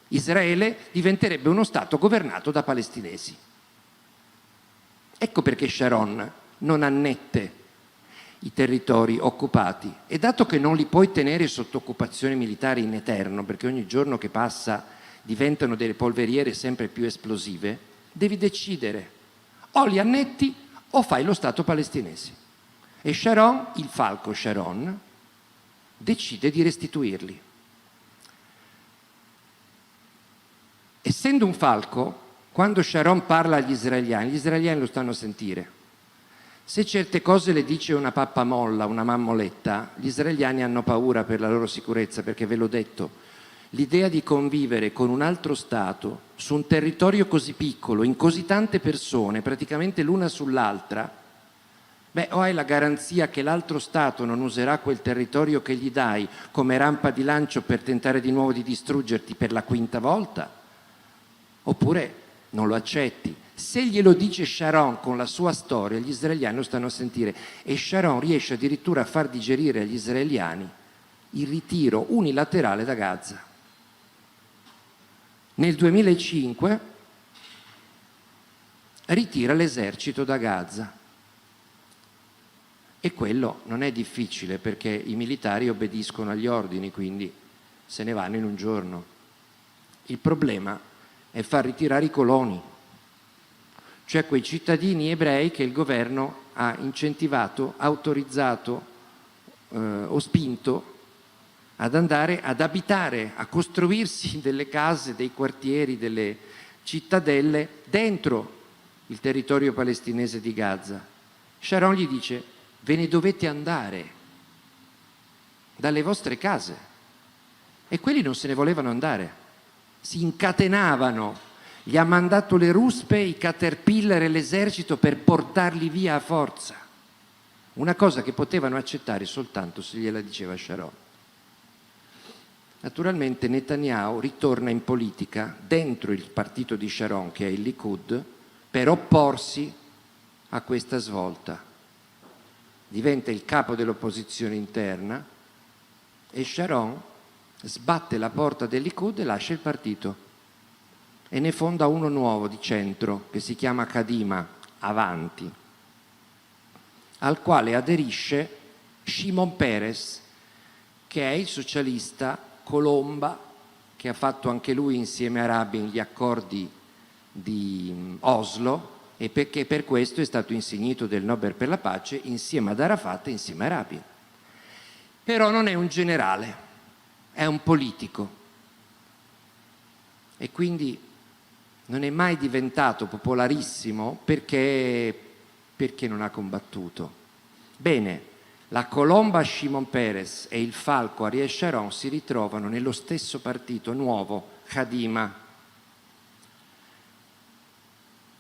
Israele diventerebbe uno Stato governato da palestinesi. Ecco perché Sharon non annette i territori occupati, e dato che non li puoi tenere sotto occupazione militare in eterno, perché ogni giorno che passa diventano delle polveriere sempre più esplosive, devi decidere: o li annetti o fai lo Stato palestinese. E Sharon, il falco Sharon, decide di restituirli. Essendo un falco, quando Sharon parla agli israeliani lo stanno a sentire. Se certe cose le dice una pappamolla, una mammoletta, gli israeliani hanno paura per la loro sicurezza, perché ve l'ho detto, l'idea di convivere con un altro Stato su un territorio così piccolo, in così tante persone, praticamente l'una sull'altra, o hai la garanzia che l'altro Stato non userà quel territorio che gli dai come rampa di lancio per tentare di nuovo di distruggerti per la 5ª volta, oppure non lo accetti. Se glielo dice Sharon con la sua storia, gli israeliani lo stanno a sentire, e Sharon riesce addirittura a far digerire agli israeliani il ritiro unilaterale da Gaza. Nel 2005 ritira l'esercito da Gaza, e quello non è difficile perché i militari obbediscono agli ordini, quindi se ne vanno in un giorno. Il problema è far ritirare i coloni, cioè quei cittadini ebrei che il governo ha incentivato, autorizzato o spinto ad andare ad abitare, a costruirsi delle case, dei quartieri, delle cittadelle dentro il territorio palestinese di Gaza. Sharon gli dice: ve ne dovete andare dalle vostre case. E quelli non se ne volevano andare, si incatenavano. Gli ha mandato le ruspe, i caterpillar e l'esercito per portarli via a forza. Una cosa che potevano accettare soltanto se gliela diceva Sharon. Naturalmente Netanyahu ritorna in politica dentro il partito di Sharon, che è il Likud, per opporsi a questa svolta. Diventa il capo dell'opposizione interna e Sharon sbatte la porta del Likud e lascia il partito. E ne fonda uno nuovo di centro che si chiama Kadima, Avanti, al quale aderisce Shimon Peres, che è il socialista colomba che ha fatto anche lui insieme a Rabin gli accordi di Oslo e perché per questo è stato insignito del Nobel per la pace insieme ad Arafat e insieme a Rabin. Però non è un generale, è un politico e quindi non è mai diventato popolarissimo perché non ha combattuto. Bene, la colomba Shimon Peres e il falco Ariel Sharon si ritrovano nello stesso partito nuovo, Kadima.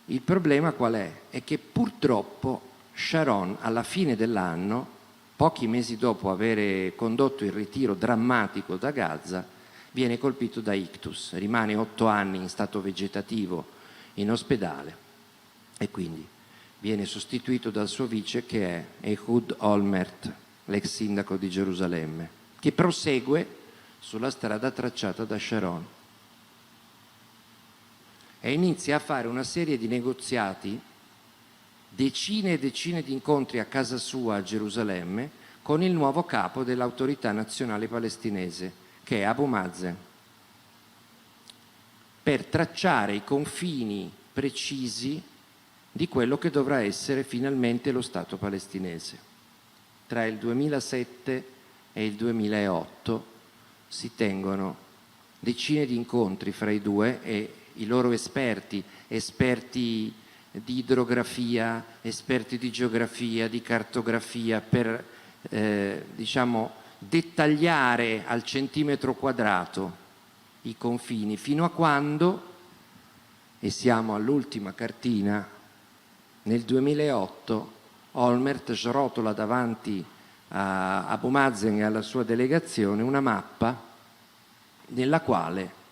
Il problema qual è? È che purtroppo Sharon alla fine dell'anno, pochi mesi dopo aver condotto il ritiro drammatico da Gaza, viene colpito da ictus, rimane 8 anni in stato vegetativo in ospedale e quindi viene sostituito dal suo vice che è Ehud Olmert, l'ex sindaco di Gerusalemme, che prosegue sulla strada tracciata da Sharon e inizia a fare una serie di negoziati, decine e decine di incontri a casa sua a Gerusalemme con il nuovo capo dell'autorità nazionale palestinese, che è Abu Mazen, per tracciare i confini precisi di quello che dovrà essere finalmente lo Stato palestinese. Tra il 2007 e il 2008 si tengono decine di incontri fra i due e i loro esperti di idrografia, esperti di geografia, di cartografia, per dettagliare al centimetro quadrato i confini, fino a quando, e siamo all'ultima cartina, nel 2008 Olmert srotola davanti a Abu Mazen e alla sua delegazione una mappa nella quale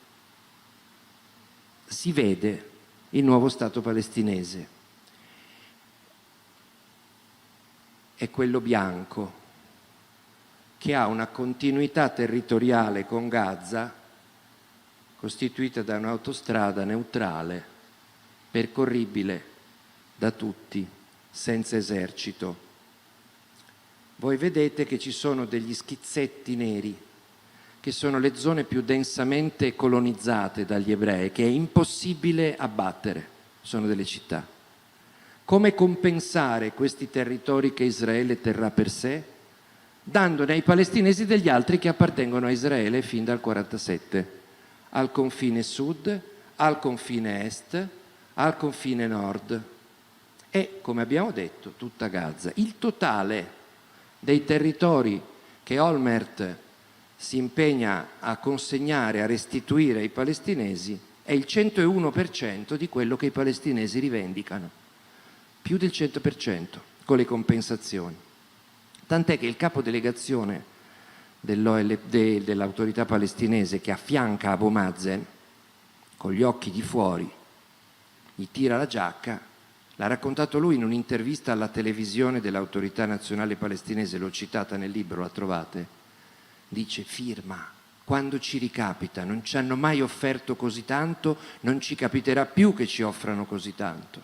si vede il nuovo Stato palestinese. È quello bianco, che ha una continuità territoriale con Gaza costituita da un'autostrada neutrale, percorribile da tutti, senza esercito. Voi vedete che ci sono degli schizzetti neri, che sono le zone più densamente colonizzate dagli ebrei, che è impossibile abbattere, sono delle città. Come compensare questi territori che Israele terrà per sé? Dandone ai palestinesi degli altri che appartengono a Israele fin dal 1947, al confine sud, al confine est, al confine nord e, come abbiamo detto, tutta Gaza. Il totale dei territori che Olmert si impegna a consegnare, a restituire ai palestinesi è il 101% di quello che i palestinesi rivendicano, più del 100% con le compensazioni. Tant'è che il capo delegazione dell'autorità palestinese che affianca Abu Mazen, con gli occhi di fuori, gli tira la giacca, l'ha raccontato lui in un'intervista alla televisione dell'autorità nazionale palestinese, l'ho citata nel libro, la trovate, dice: firma, quando ci ricapita, non ci hanno mai offerto così tanto, non ci capiterà più che ci offrano così tanto.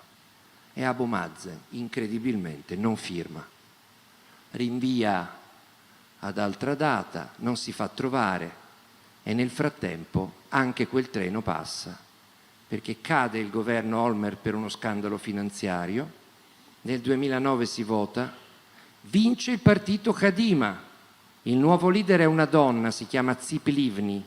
E Abu Mazen, incredibilmente, non firma, rinvia ad altra data, non si fa trovare e nel frattempo anche quel treno passa, perché cade il governo Olmert per uno scandalo finanziario, nel 2009 si vota, vince il partito Kadima, il nuovo leader è una donna, si chiama Tzipi Livni,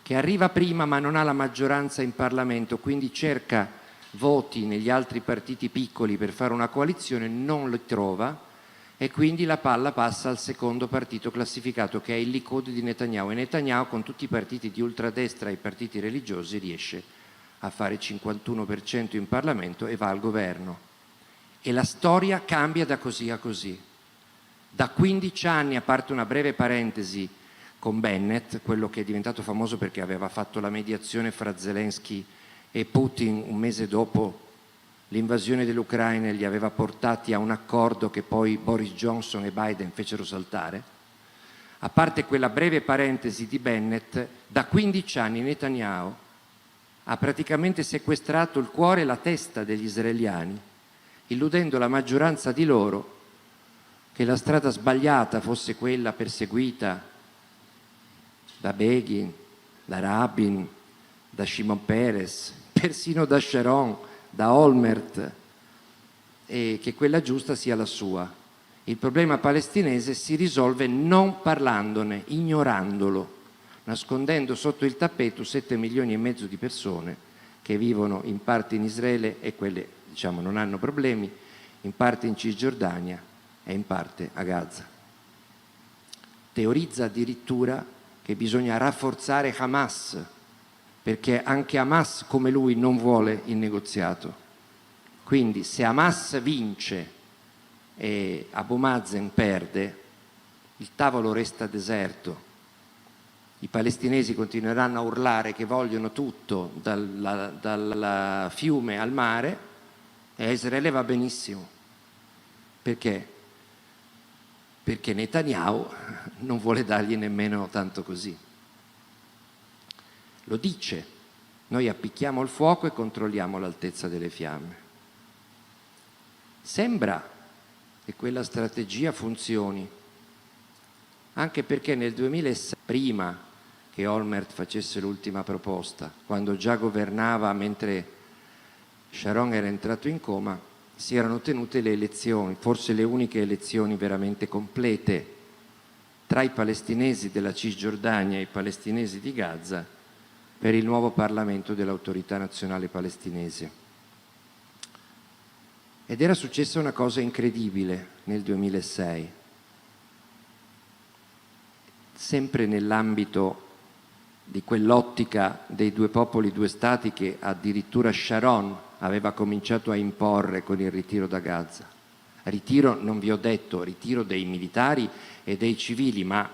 che arriva prima ma non ha la maggioranza in Parlamento, quindi cerca voti negli altri partiti piccoli per fare una coalizione, non li trova e quindi la palla passa al secondo partito classificato, che è il Likud di Netanyahu, e Netanyahu con tutti i partiti di ultradestra e i partiti religiosi riesce a fare il 51% in Parlamento e va al governo. E la storia cambia da così a così. Da 15 anni, a parte una breve parentesi con Bennett, quello che è diventato famoso perché aveva fatto la mediazione fra Zelensky e Putin un mese dopo l'invasione dell'Ucraina, li aveva portati a un accordo che poi Boris Johnson e Biden fecero saltare. A parte quella breve parentesi di Bennett, da 15 anni Netanyahu ha praticamente sequestrato il cuore e la testa degli israeliani, illudendo la maggioranza di loro che la strada sbagliata fosse quella perseguita da Begin, da Rabin, da Shimon Peres, persino da Sharon, da Olmert e che quella giusta sia la sua. Il problema palestinese si risolve non parlandone, ignorandolo, nascondendo sotto il tappeto 7 milioni e mezzo di persone che vivono in parte in Israele e quelle, diciamo, non hanno problemi, in parte in Cisgiordania e in parte a Gaza. Teorizza addirittura che bisogna rafforzare Hamas, perché anche Hamas, come lui, non vuole il negoziato. Quindi se Hamas vince e Abu Mazen perde, il tavolo resta deserto. I palestinesi continueranno a urlare che vogliono tutto, dal fiume al mare, e a Israele va benissimo. Perché? Perché Netanyahu non vuole dargli nemmeno tanto così. Lo dice: noi appicchiamo il fuoco e controlliamo l'altezza delle fiamme. Sembra che quella strategia funzioni, anche perché nel 2006, prima che Olmert facesse l'ultima proposta, quando già governava mentre Sharon era entrato in coma, si erano tenute le elezioni, forse le uniche elezioni veramente complete tra i palestinesi della Cisgiordania e i palestinesi di Gaza per il nuovo Parlamento dell'Autorità Nazionale Palestinese. Ed era successa una cosa incredibile nel 2006, sempre nell'ambito di quell'ottica dei due popoli, due stati che addirittura Sharon aveva cominciato a imporre con il ritiro da Gaza. Ritiro, non vi ho detto, ritiro dei militari e dei civili, ma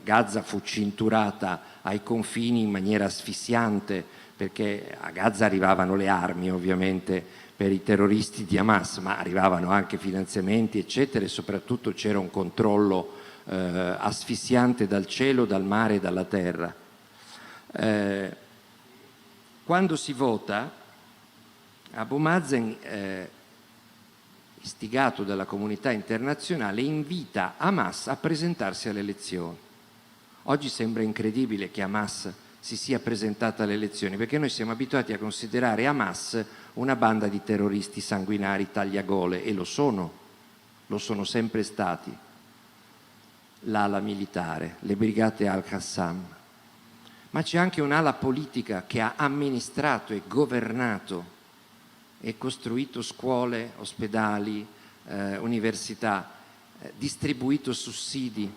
Gaza fu cinturata ai confini in maniera asfissiante, perché a Gaza arrivavano le armi ovviamente per i terroristi di Hamas, ma arrivavano anche finanziamenti eccetera, e soprattutto c'era un controllo asfissiante dal cielo, dal mare e dalla terra. Quando si vota, Abu Mazen, istigato dalla comunità internazionale, invita Hamas a presentarsi alle elezioni. Oggi sembra incredibile che Hamas si sia presentata alle elezioni, perché noi siamo abituati a considerare Hamas una banda di terroristi sanguinari tagliagole, e lo sono sempre stati, l'ala militare, le brigate Al-Qassam. Ma c'è anche un'ala politica che ha amministrato e governato e costruito scuole, ospedali, università, distribuito sussidi.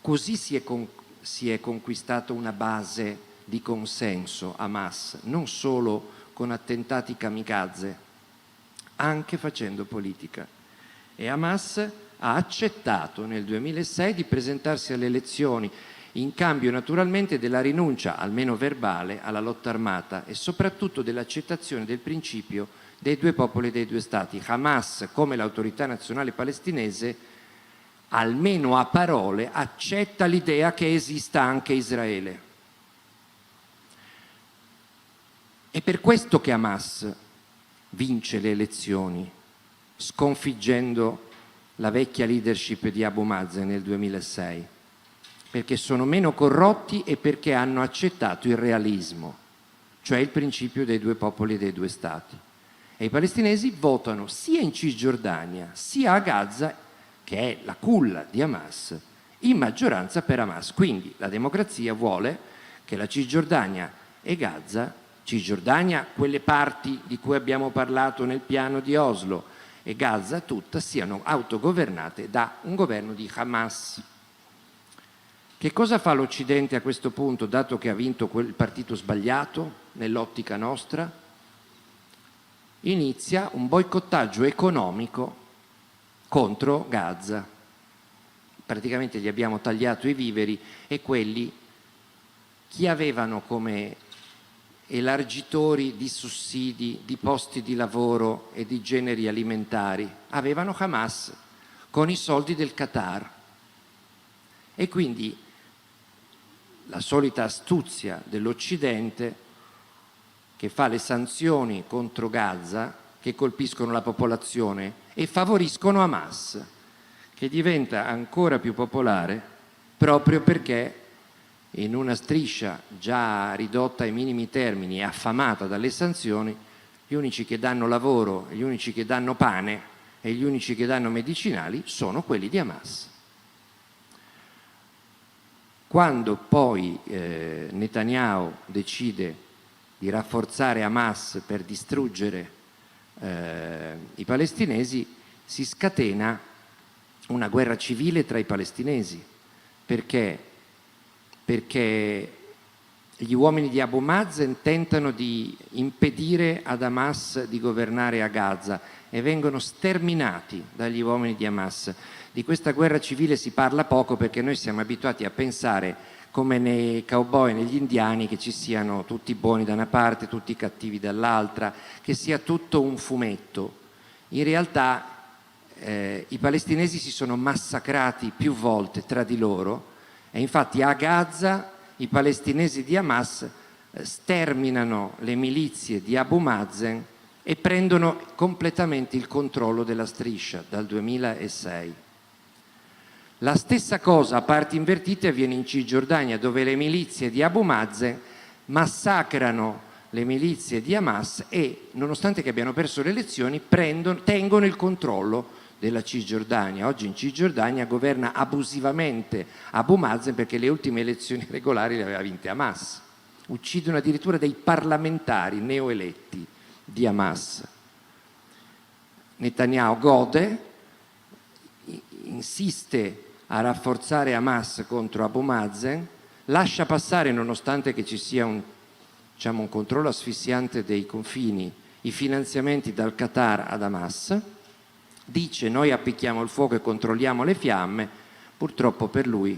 Così si è conquistato una base di consenso Hamas, non solo con attentati kamikaze, anche facendo politica. E Hamas ha accettato nel 2006 di presentarsi alle elezioni, in cambio naturalmente della rinuncia, almeno verbale, alla lotta armata e soprattutto dell'accettazione del principio dei due popoli e dei due stati. Hamas, come l'Autorità Nazionale Palestinese, almeno a parole, accetta l'idea che esista anche Israele. È per questo che Hamas vince le elezioni, sconfiggendo la vecchia leadership di Abu Mazen nel 2006, perché sono meno corrotti e perché hanno accettato il realismo, cioè il principio dei due popoli e dei due stati. E i palestinesi votano sia in Cisgiordania sia a Gaza, che è la culla di Hamas, in maggioranza per Hamas. Quindi la democrazia vuole che la Cisgiordania e Gaza, Cisgiordania quelle parti di cui abbiamo parlato nel piano di Oslo, e Gaza tutta, siano autogovernate da un governo di Hamas. Che cosa fa l'Occidente a questo punto, dato che ha vinto quel partito sbagliato nell'ottica nostra? Inizia un boicottaggio economico contro Gaza. Praticamente gli abbiamo tagliato i viveri, e quelli chi avevano come elargitori di sussidi, di posti di lavoro e di generi alimentari? Avevano Hamas con i soldi del Qatar. E quindi la solita astuzia dell'Occidente, che fa le sanzioni contro Gaza che colpiscono la popolazione e favoriscono Hamas, che diventa ancora più popolare proprio perché in una striscia già ridotta ai minimi termini e affamata dalle sanzioni Gli unici che danno lavoro, gli unici che danno pane e gli unici che danno medicinali sono quelli di Hamas. Quando poi Netanyahu decide di rafforzare Hamas per distruggere i palestinesi, si scatena una guerra civile tra i palestinesi, perché gli uomini di Abu Mazen tentano di impedire ad Hamas di governare a Gaza e vengono sterminati dagli uomini di Hamas. Di questa guerra civile si parla poco perché noi siamo abituati a pensare, come nei cowboy e negli indiani, che ci siano tutti buoni da una parte, tutti cattivi dall'altra, che sia tutto un fumetto. In realtà i palestinesi si sono massacrati più volte tra di loro e infatti a Gaza i palestinesi di Hamas sterminano le milizie di Abu Mazen e prendono completamente il controllo della striscia dal 2006. La stessa cosa a parti invertite avviene in Cisgiordania, dove le milizie di Abu Mazen massacrano le milizie di Hamas e, nonostante che abbiano perso le elezioni, tengono il controllo della Cisgiordania. Oggi in Cisgiordania governa abusivamente Abu Mazen perché le ultime elezioni regolari le aveva vinte Hamas. Uccidono addirittura dei parlamentari neoeletti di Hamas. Netanyahu gode, insiste a rafforzare Hamas contro Abu Mazen, lascia passare, nonostante che ci sia un controllo asfissiante dei confini, i finanziamenti dal Qatar ad Hamas, dice noi appicchiamo il fuoco e controlliamo le fiamme. Purtroppo per lui,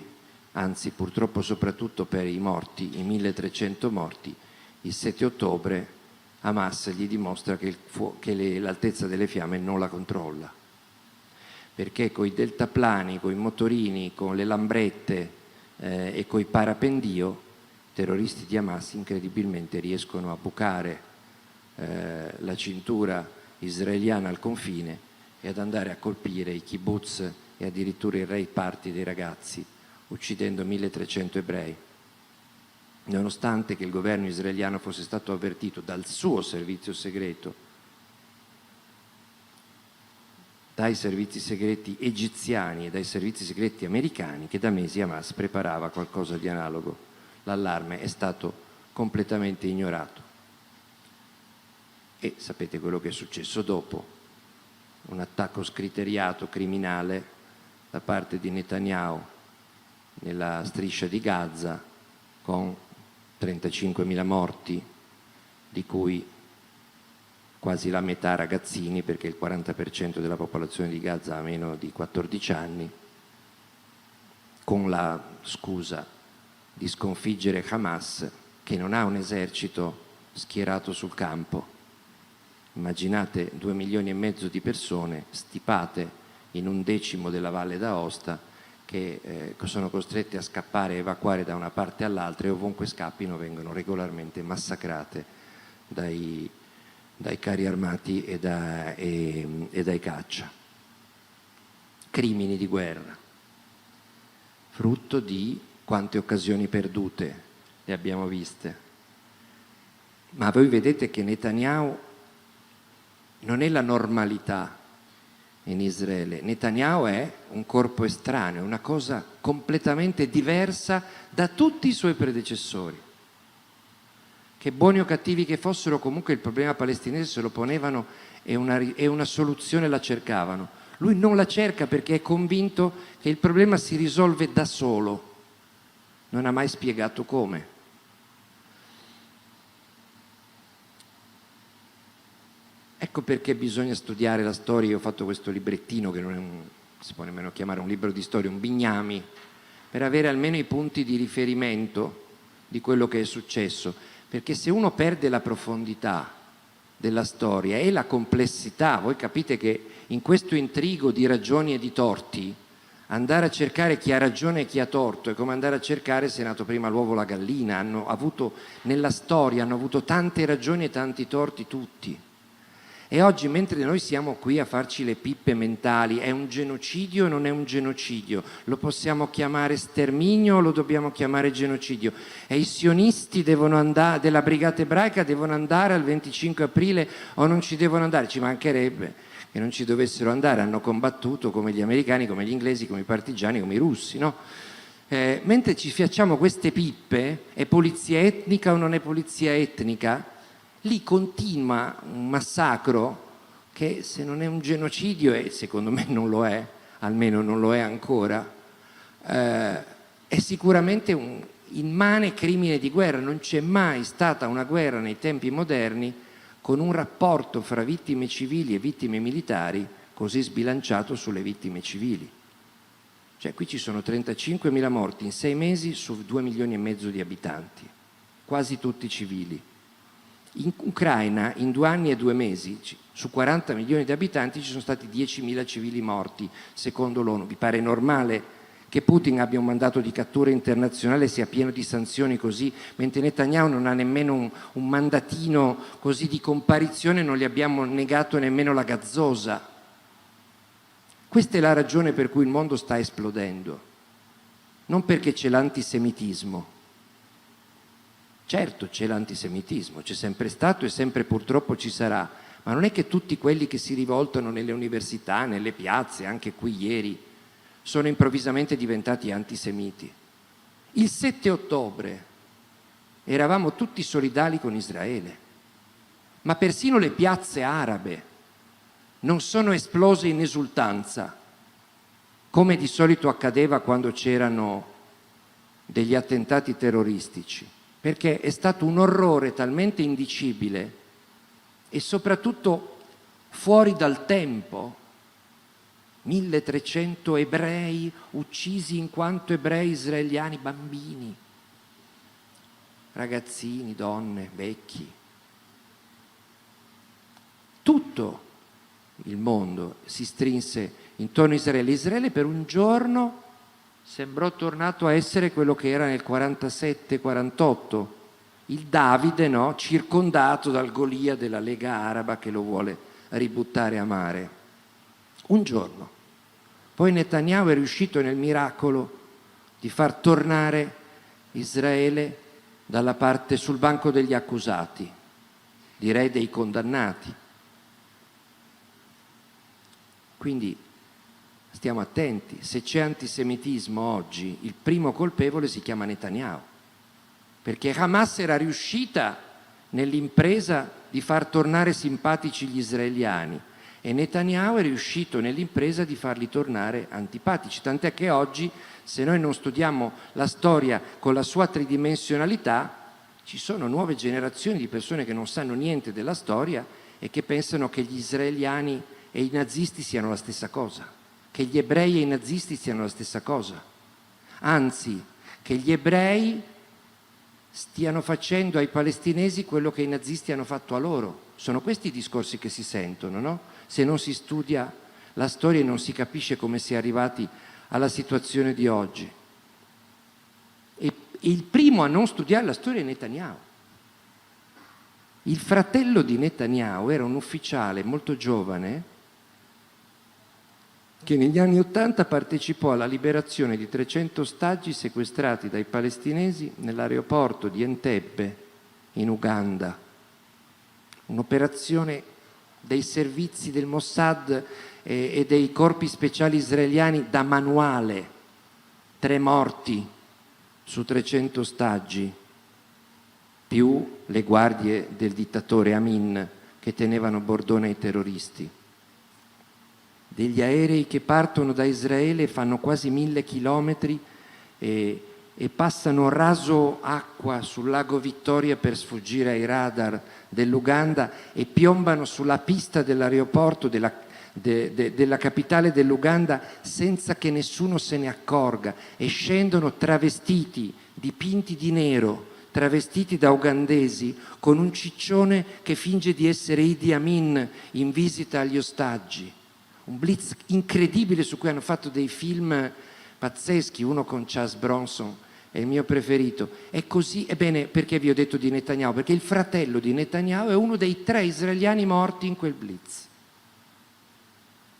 anzi purtroppo soprattutto per i morti, i 1300 morti, il 7 ottobre Hamas gli dimostra che l'altezza delle fiamme non la controlla, perché con i deltaplani, con i motorini, con le lambrette e con i parapendio, i terroristi di Hamas incredibilmente riescono a bucare la cintura israeliana al confine e ad andare a colpire i kibbutz e addirittura i rave party dei ragazzi, uccidendo 1300 ebrei. Nonostante che il governo israeliano fosse stato avvertito dal suo servizio segreto, dai servizi segreti egiziani e dai servizi segreti americani, che da mesi Hamas preparava qualcosa di analogo, l'allarme è stato completamente ignorato. E sapete quello che è successo dopo? Un attacco scriteriato, criminale, da parte di Netanyahu nella striscia di Gaza, con 35.000 morti, di cui quasi la metà ragazzini, perché il 40% della popolazione di Gaza ha meno di 14 anni, con la scusa di sconfiggere Hamas, che non ha un esercito schierato sul campo. Immaginate 2,5 milioni di persone stipate in 1/10 della Valle d'Aosta che sono costrette a scappare e evacuare da una parte all'altra e ovunque scappino vengono regolarmente massacrate dai carri armati e dai caccia. Crimini di guerra, frutto di quante occasioni perdute le abbiamo viste. Ma voi vedete che Netanyahu non è la normalità in Israele. Netanyahu è un corpo estraneo, una cosa completamente diversa da tutti i suoi predecessori, che buoni o cattivi che fossero, comunque il problema palestinese se lo ponevano e una soluzione la cercavano. Lui non la cerca perché è convinto che il problema si risolve da solo. Non ha mai spiegato come. Ecco perché bisogna studiare la storia. Io ho fatto questo librettino, che non si può nemmeno chiamare un libro di storia, un bignami, per avere almeno i punti di riferimento di quello che è successo. Perché se uno perde la profondità della storia e la complessità, voi capite che in questo intrigo di ragioni e di torti, andare a cercare chi ha ragione e chi ha torto è come andare a cercare se è nato prima l'uovo o la gallina. Nella storia hanno avuto tante ragioni e tanti torti tutti. E oggi, mentre noi siamo qui a farci le pippe mentali, è un genocidio o non è un genocidio? Lo possiamo chiamare sterminio o lo dobbiamo chiamare genocidio? E i sionisti devono andare, della Brigata Ebraica devono andare al 25 aprile o non ci devono andare? Ci mancherebbe che non ci dovessero andare, hanno combattuto come gli americani, come gli inglesi, come i partigiani, come i russi, no? Mentre ci facciamo queste pippe, è polizia etnica o non è polizia etnica? Lì continua un massacro che, se non è un genocidio, e secondo me non lo è, almeno non lo è ancora, è sicuramente un immane crimine di guerra. Non c'è mai stata una guerra nei tempi moderni con un rapporto fra vittime civili e vittime militari così sbilanciato sulle vittime civili. Cioè, qui ci sono 35.000 morti in 6 mesi su 2,5 milioni di abitanti, quasi tutti civili. In Ucraina, in 2 anni e 2 mesi, su 40 milioni di abitanti ci sono stati 10.000 civili morti, secondo l'ONU. Vi pare normale che Putin abbia un mandato di cattura internazionale e sia pieno di sanzioni così, mentre Netanyahu non ha nemmeno un mandatino così di comparizione, non gli abbiamo negato nemmeno la gazzosa? Questa è la ragione per cui il mondo sta esplodendo, non perché c'è l'antisemitismo. Certo, c'è l'antisemitismo, c'è sempre stato e sempre purtroppo ci sarà, ma non è che tutti quelli che si rivoltano nelle università, nelle piazze, anche qui ieri, sono improvvisamente diventati antisemiti. Il 7 ottobre eravamo tutti solidali con Israele, ma persino le piazze arabe non sono esplose in esultanza, come di solito accadeva quando c'erano degli attentati terroristici, perché è stato un orrore talmente indicibile e soprattutto fuori dal tempo. 1.300 ebrei uccisi in quanto ebrei israeliani, bambini, ragazzini, donne, vecchi. Tutto il mondo si strinse intorno a Israele. Israele per un giorno sembrò tornato a essere quello che era nel 47-48, il Davide, no? Circondato dal Golia della Lega Araba che lo vuole ributtare a mare. Un giorno. Poi Netanyahu è riuscito nel miracolo di far tornare Israele dalla parte, sul banco degli accusati, direi dei condannati. Quindi stiamo attenti, se c'è antisemitismo oggi, il primo colpevole si chiama Netanyahu, perché Hamas era riuscita nell'impresa di far tornare simpatici gli israeliani e Netanyahu è riuscito nell'impresa di farli tornare antipatici, tant'è che oggi, se noi non studiamo la storia con la sua tridimensionalità, ci sono nuove generazioni di persone che non sanno niente della storia e che pensano che gli israeliani e i nazisti siano la stessa cosa, che gli ebrei e i nazisti siano la stessa cosa, anzi, che gli ebrei stiano facendo ai palestinesi quello che i nazisti hanno fatto a loro. Sono questi i discorsi che si sentono, no? Se non si studia la storia e non si capisce come si è arrivati alla situazione di oggi. E il primo a non studiare la storia è Netanyahu. Il fratello di Netanyahu era un ufficiale molto giovane che negli anni '80 partecipò alla liberazione di 300 ostaggi sequestrati dai palestinesi nell'aeroporto di Entebbe, in Uganda. Un'operazione dei servizi del Mossad e dei corpi speciali israeliani da manuale. 3 morti su 300 ostaggi, più le guardie del dittatore Amin che tenevano bordone ai terroristi. Degli aerei che partono da Israele, fanno quasi 1.000 chilometri e passano raso acqua sul lago Vittoria per sfuggire ai radar dell'Uganda e piombano sulla pista dell'aeroporto della capitale dell'Uganda senza che nessuno se ne accorga, e scendono travestiti, dipinti di nero, travestiti da ugandesi, con un ciccione che finge di essere Idi Amin in visita agli ostaggi. Un blitz incredibile su cui hanno fatto dei film pazzeschi, uno con Charles Bronson è il mio preferito. È così, ebbene, perché vi ho detto di Netanyahu? Perché il fratello di Netanyahu è uno dei 3 israeliani morti in quel blitz.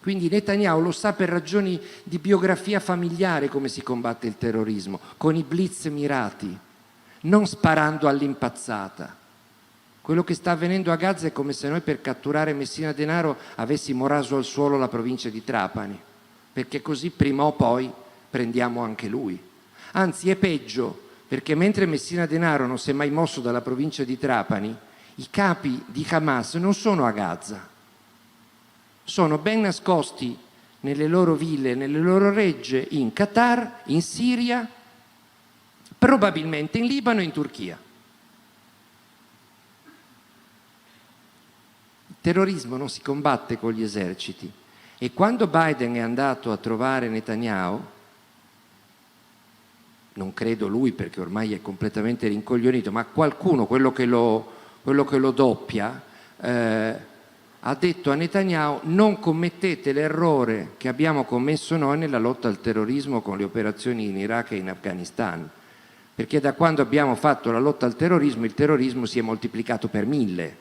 Quindi Netanyahu lo sa per ragioni di biografia familiare come si combatte il terrorismo, con i blitz mirati, non sparando all'impazzata. Quello che sta avvenendo a Gaza è come se noi per catturare Messina Denaro avessimo raso al suolo la provincia di Trapani, perché così prima o poi prendiamo anche lui. Anzi è peggio, perché mentre Messina Denaro non si è mai mosso dalla provincia di Trapani, i capi di Hamas non sono a Gaza, sono ben nascosti nelle loro ville, nelle loro regge in Qatar, in Siria, probabilmente in Libano e in Turchia. Il terrorismo non si combatte con gli eserciti, e quando Biden è andato a trovare Netanyahu, non credo lui perché ormai è completamente rincoglionito, ma qualcuno, quello che lo doppia, ha detto a Netanyahu: non commettete l'errore che abbiamo commesso noi nella lotta al terrorismo con le operazioni in Iraq e in Afghanistan, perché da quando abbiamo fatto la lotta al terrorismo il terrorismo si è moltiplicato per 1000.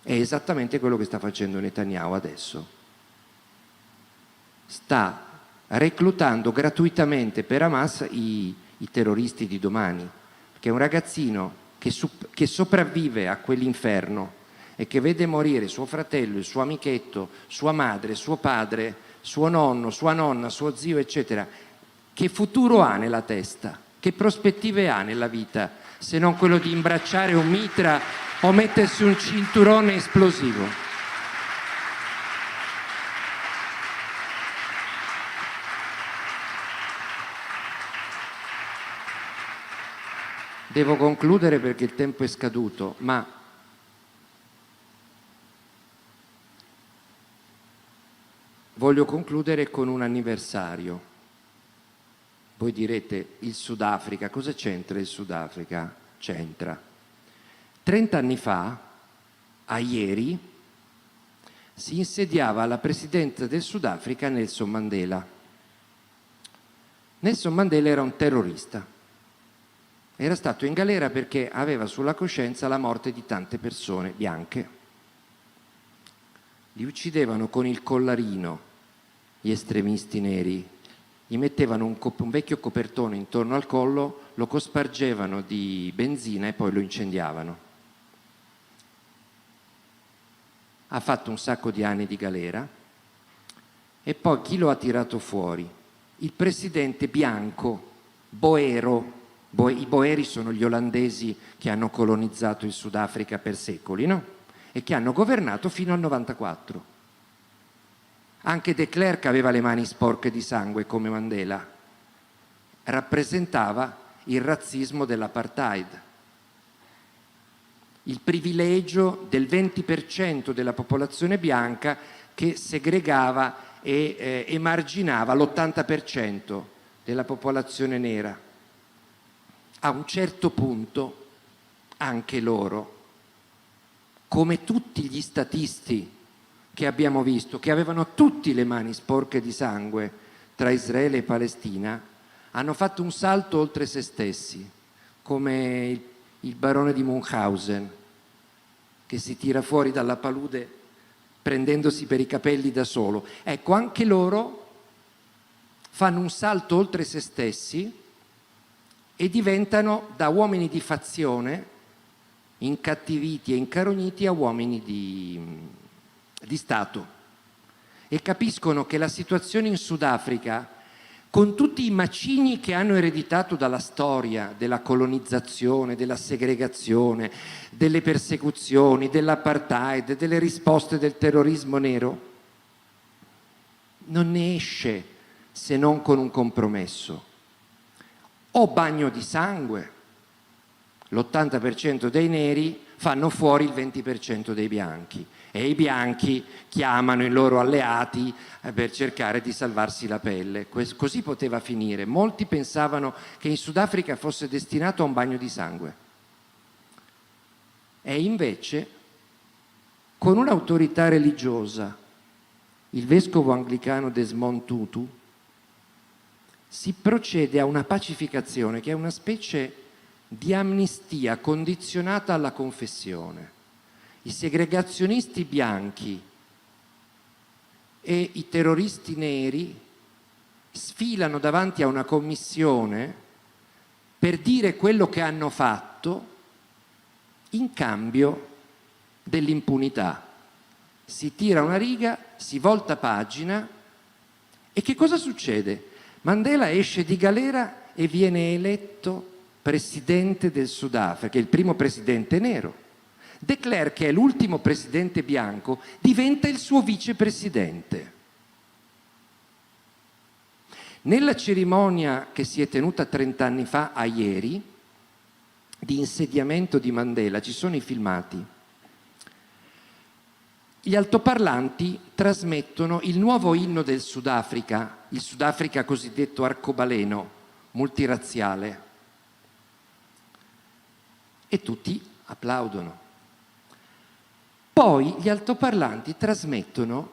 È esattamente quello che sta facendo Netanyahu adesso. Sta reclutando gratuitamente per Hamas i terroristi di domani, perché un ragazzino che sopravvive a quell'inferno e che vede morire suo fratello, il suo amichetto, sua madre, suo padre, suo nonno, sua nonna, suo zio, eccetera, che futuro ha nella testa? Che prospettive ha nella vita se non quello di imbracciare un mitra o mettersi un cinturone esplosivo? Devo concludere perché il tempo è scaduto, ma voglio concludere con un anniversario. Voi direte: il Sudafrica, cosa c'entra il Sudafrica? C'entra. 30 anni fa, a ieri, si insediava alla presidenza del Sudafrica Nelson Mandela. Nelson Mandela era un terrorista. Era stato in galera perché aveva sulla coscienza la morte di tante persone bianche. Li uccidevano con il collarino gli estremisti neri, gli mettevano un vecchio copertone intorno al collo, lo cospargevano di benzina e poi lo incendiavano. Ha fatto un sacco di anni di galera e poi chi lo ha tirato fuori? Il presidente bianco boero. I boeri sono gli olandesi che hanno colonizzato il Sudafrica per secoli, no? E che hanno governato fino al 94. Anche de Klerk aveva le mani sporche di sangue come Mandela. Rappresentava il razzismo dell'apartheid. Il privilegio del 20% della popolazione bianca che segregava e emarginava l'80% della popolazione nera. A un certo punto anche loro, come tutti gli statisti che abbiamo visto, che avevano tutti le mani sporche di sangue tra Israele e Palestina, hanno fatto un salto oltre se stessi, come il barone di Munchausen, che si tira fuori dalla palude prendendosi per i capelli da solo. Ecco, anche loro fanno un salto oltre se stessi e diventano da uomini di fazione, incattiviti e incarogniti, a uomini di Stato, e capiscono che la situazione in Sudafrica, con tutti i macigni che hanno ereditato dalla storia della colonizzazione, della segregazione, delle persecuzioni, dell'apartheid, delle risposte del terrorismo nero, non ne esce se non con un compromesso. O bagno di sangue, l'80% dei neri fanno fuori il 20% dei bianchi e i bianchi chiamano i loro alleati per cercare di salvarsi la pelle. Così poteva finire. Molti pensavano che in Sudafrica fosse destinato a un bagno di sangue. E invece, con un'autorità religiosa, il vescovo anglicano Desmond Tutu, si procede a una pacificazione che è una specie di amnistia condizionata alla confessione. I segregazionisti bianchi e i terroristi neri sfilano davanti a una commissione per dire quello che hanno fatto in cambio dell'impunità. Si tira una riga, si volta pagina e che cosa succede? Mandela esce di galera e viene eletto presidente del Sudafrica, il primo presidente nero. De Klerk, che è l'ultimo presidente bianco, diventa il suo vicepresidente. Nella cerimonia che si è tenuta 30 anni fa, a ieri, di insediamento di Mandela, ci sono i filmati. Gli altoparlanti trasmettono il nuovo inno del Sudafrica, il Sudafrica cosiddetto arcobaleno, multirazziale, e tutti applaudono. Poi gli altoparlanti trasmettono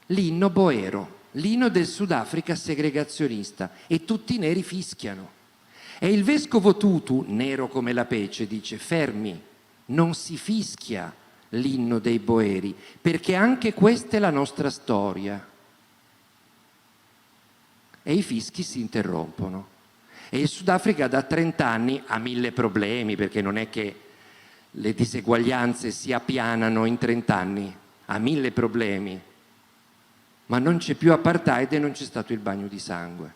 l'inno boero, l'inno del Sudafrica segregazionista, e tutti i neri fischiano. E il vescovo Tutu, nero come la pece, dice: fermi, non si fischia l'inno dei boeri, perché anche questa è la nostra storia. E i fischi si interrompono. E il Sudafrica da 30 anni ha 1000 problemi, perché non è che le diseguaglianze si appianano in 30 anni, ha 1000 problemi, ma non c'è più apartheid e non c'è stato il bagno di sangue,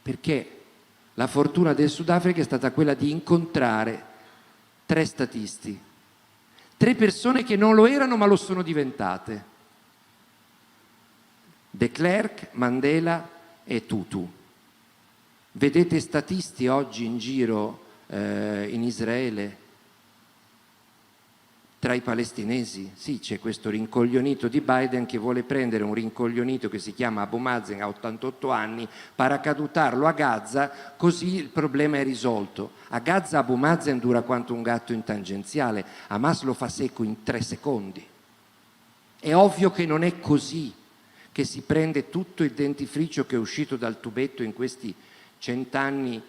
perché la fortuna del Sudafrica è stata quella di incontrare 3 statisti, 3 persone che non lo erano ma lo sono diventate: De Klerk, Mandela e Tutu. Vedete statisti oggi in giro in Israele, tra i palestinesi? Sì, c'è questo rincoglionito di Biden che vuole prendere un rincoglionito che si chiama Abu Mazen, a 88 anni, paracadutarlo a Gaza, così il problema è risolto. A Gaza Abu Mazen dura quanto un gatto in tangenziale, Hamas lo fa secco in 3 secondi. È ovvio che non è così, che si prende tutto il dentifricio che è uscito dal tubetto in questi 100 anni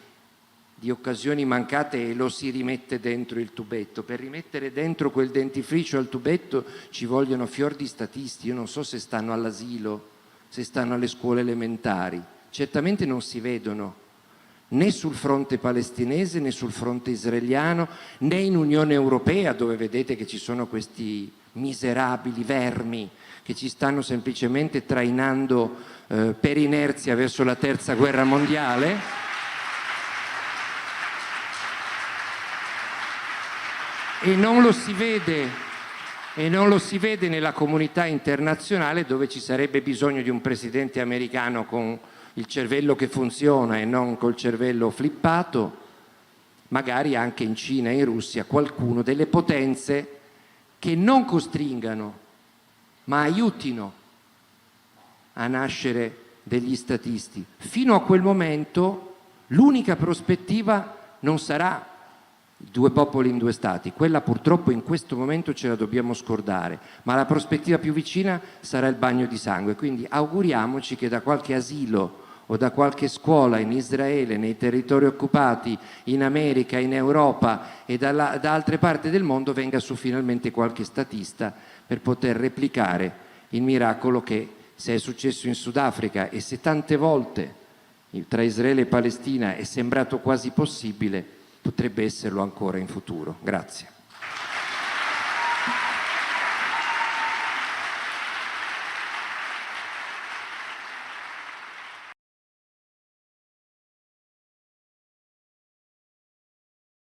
di occasioni mancate e lo si rimette dentro il tubetto. Per rimettere dentro quel dentifricio al tubetto ci vogliono fior di statisti. Io non so se stanno all'asilo, se stanno alle scuole elementari, certamente non si vedono né sul fronte palestinese né sul fronte israeliano né in Unione Europea, dove vedete che ci sono questi miserabili vermi che ci stanno semplicemente trainando per inerzia verso la terza guerra mondiale. E non lo si vede nella comunità internazionale, dove ci sarebbe bisogno di un presidente americano con il cervello che funziona e non col cervello flippato, magari anche in Cina e in Russia, qualcuno delle potenze che non costringano ma aiutino a nascere degli statisti. Fino a quel momento l'unica prospettiva non sarà 2 popoli in 2 stati, quella purtroppo in questo momento ce la dobbiamo scordare, ma la prospettiva più vicina sarà il bagno di sangue. Quindi auguriamoci che da qualche asilo o da qualche scuola in Israele, nei territori occupati, in America, in Europa e da altre parti del mondo venga su finalmente qualche statista per poter replicare il miracolo che, se è successo in Sudafrica e se tante volte tra Israele e Palestina è sembrato quasi possibile, potrebbe esserlo ancora in futuro. Grazie.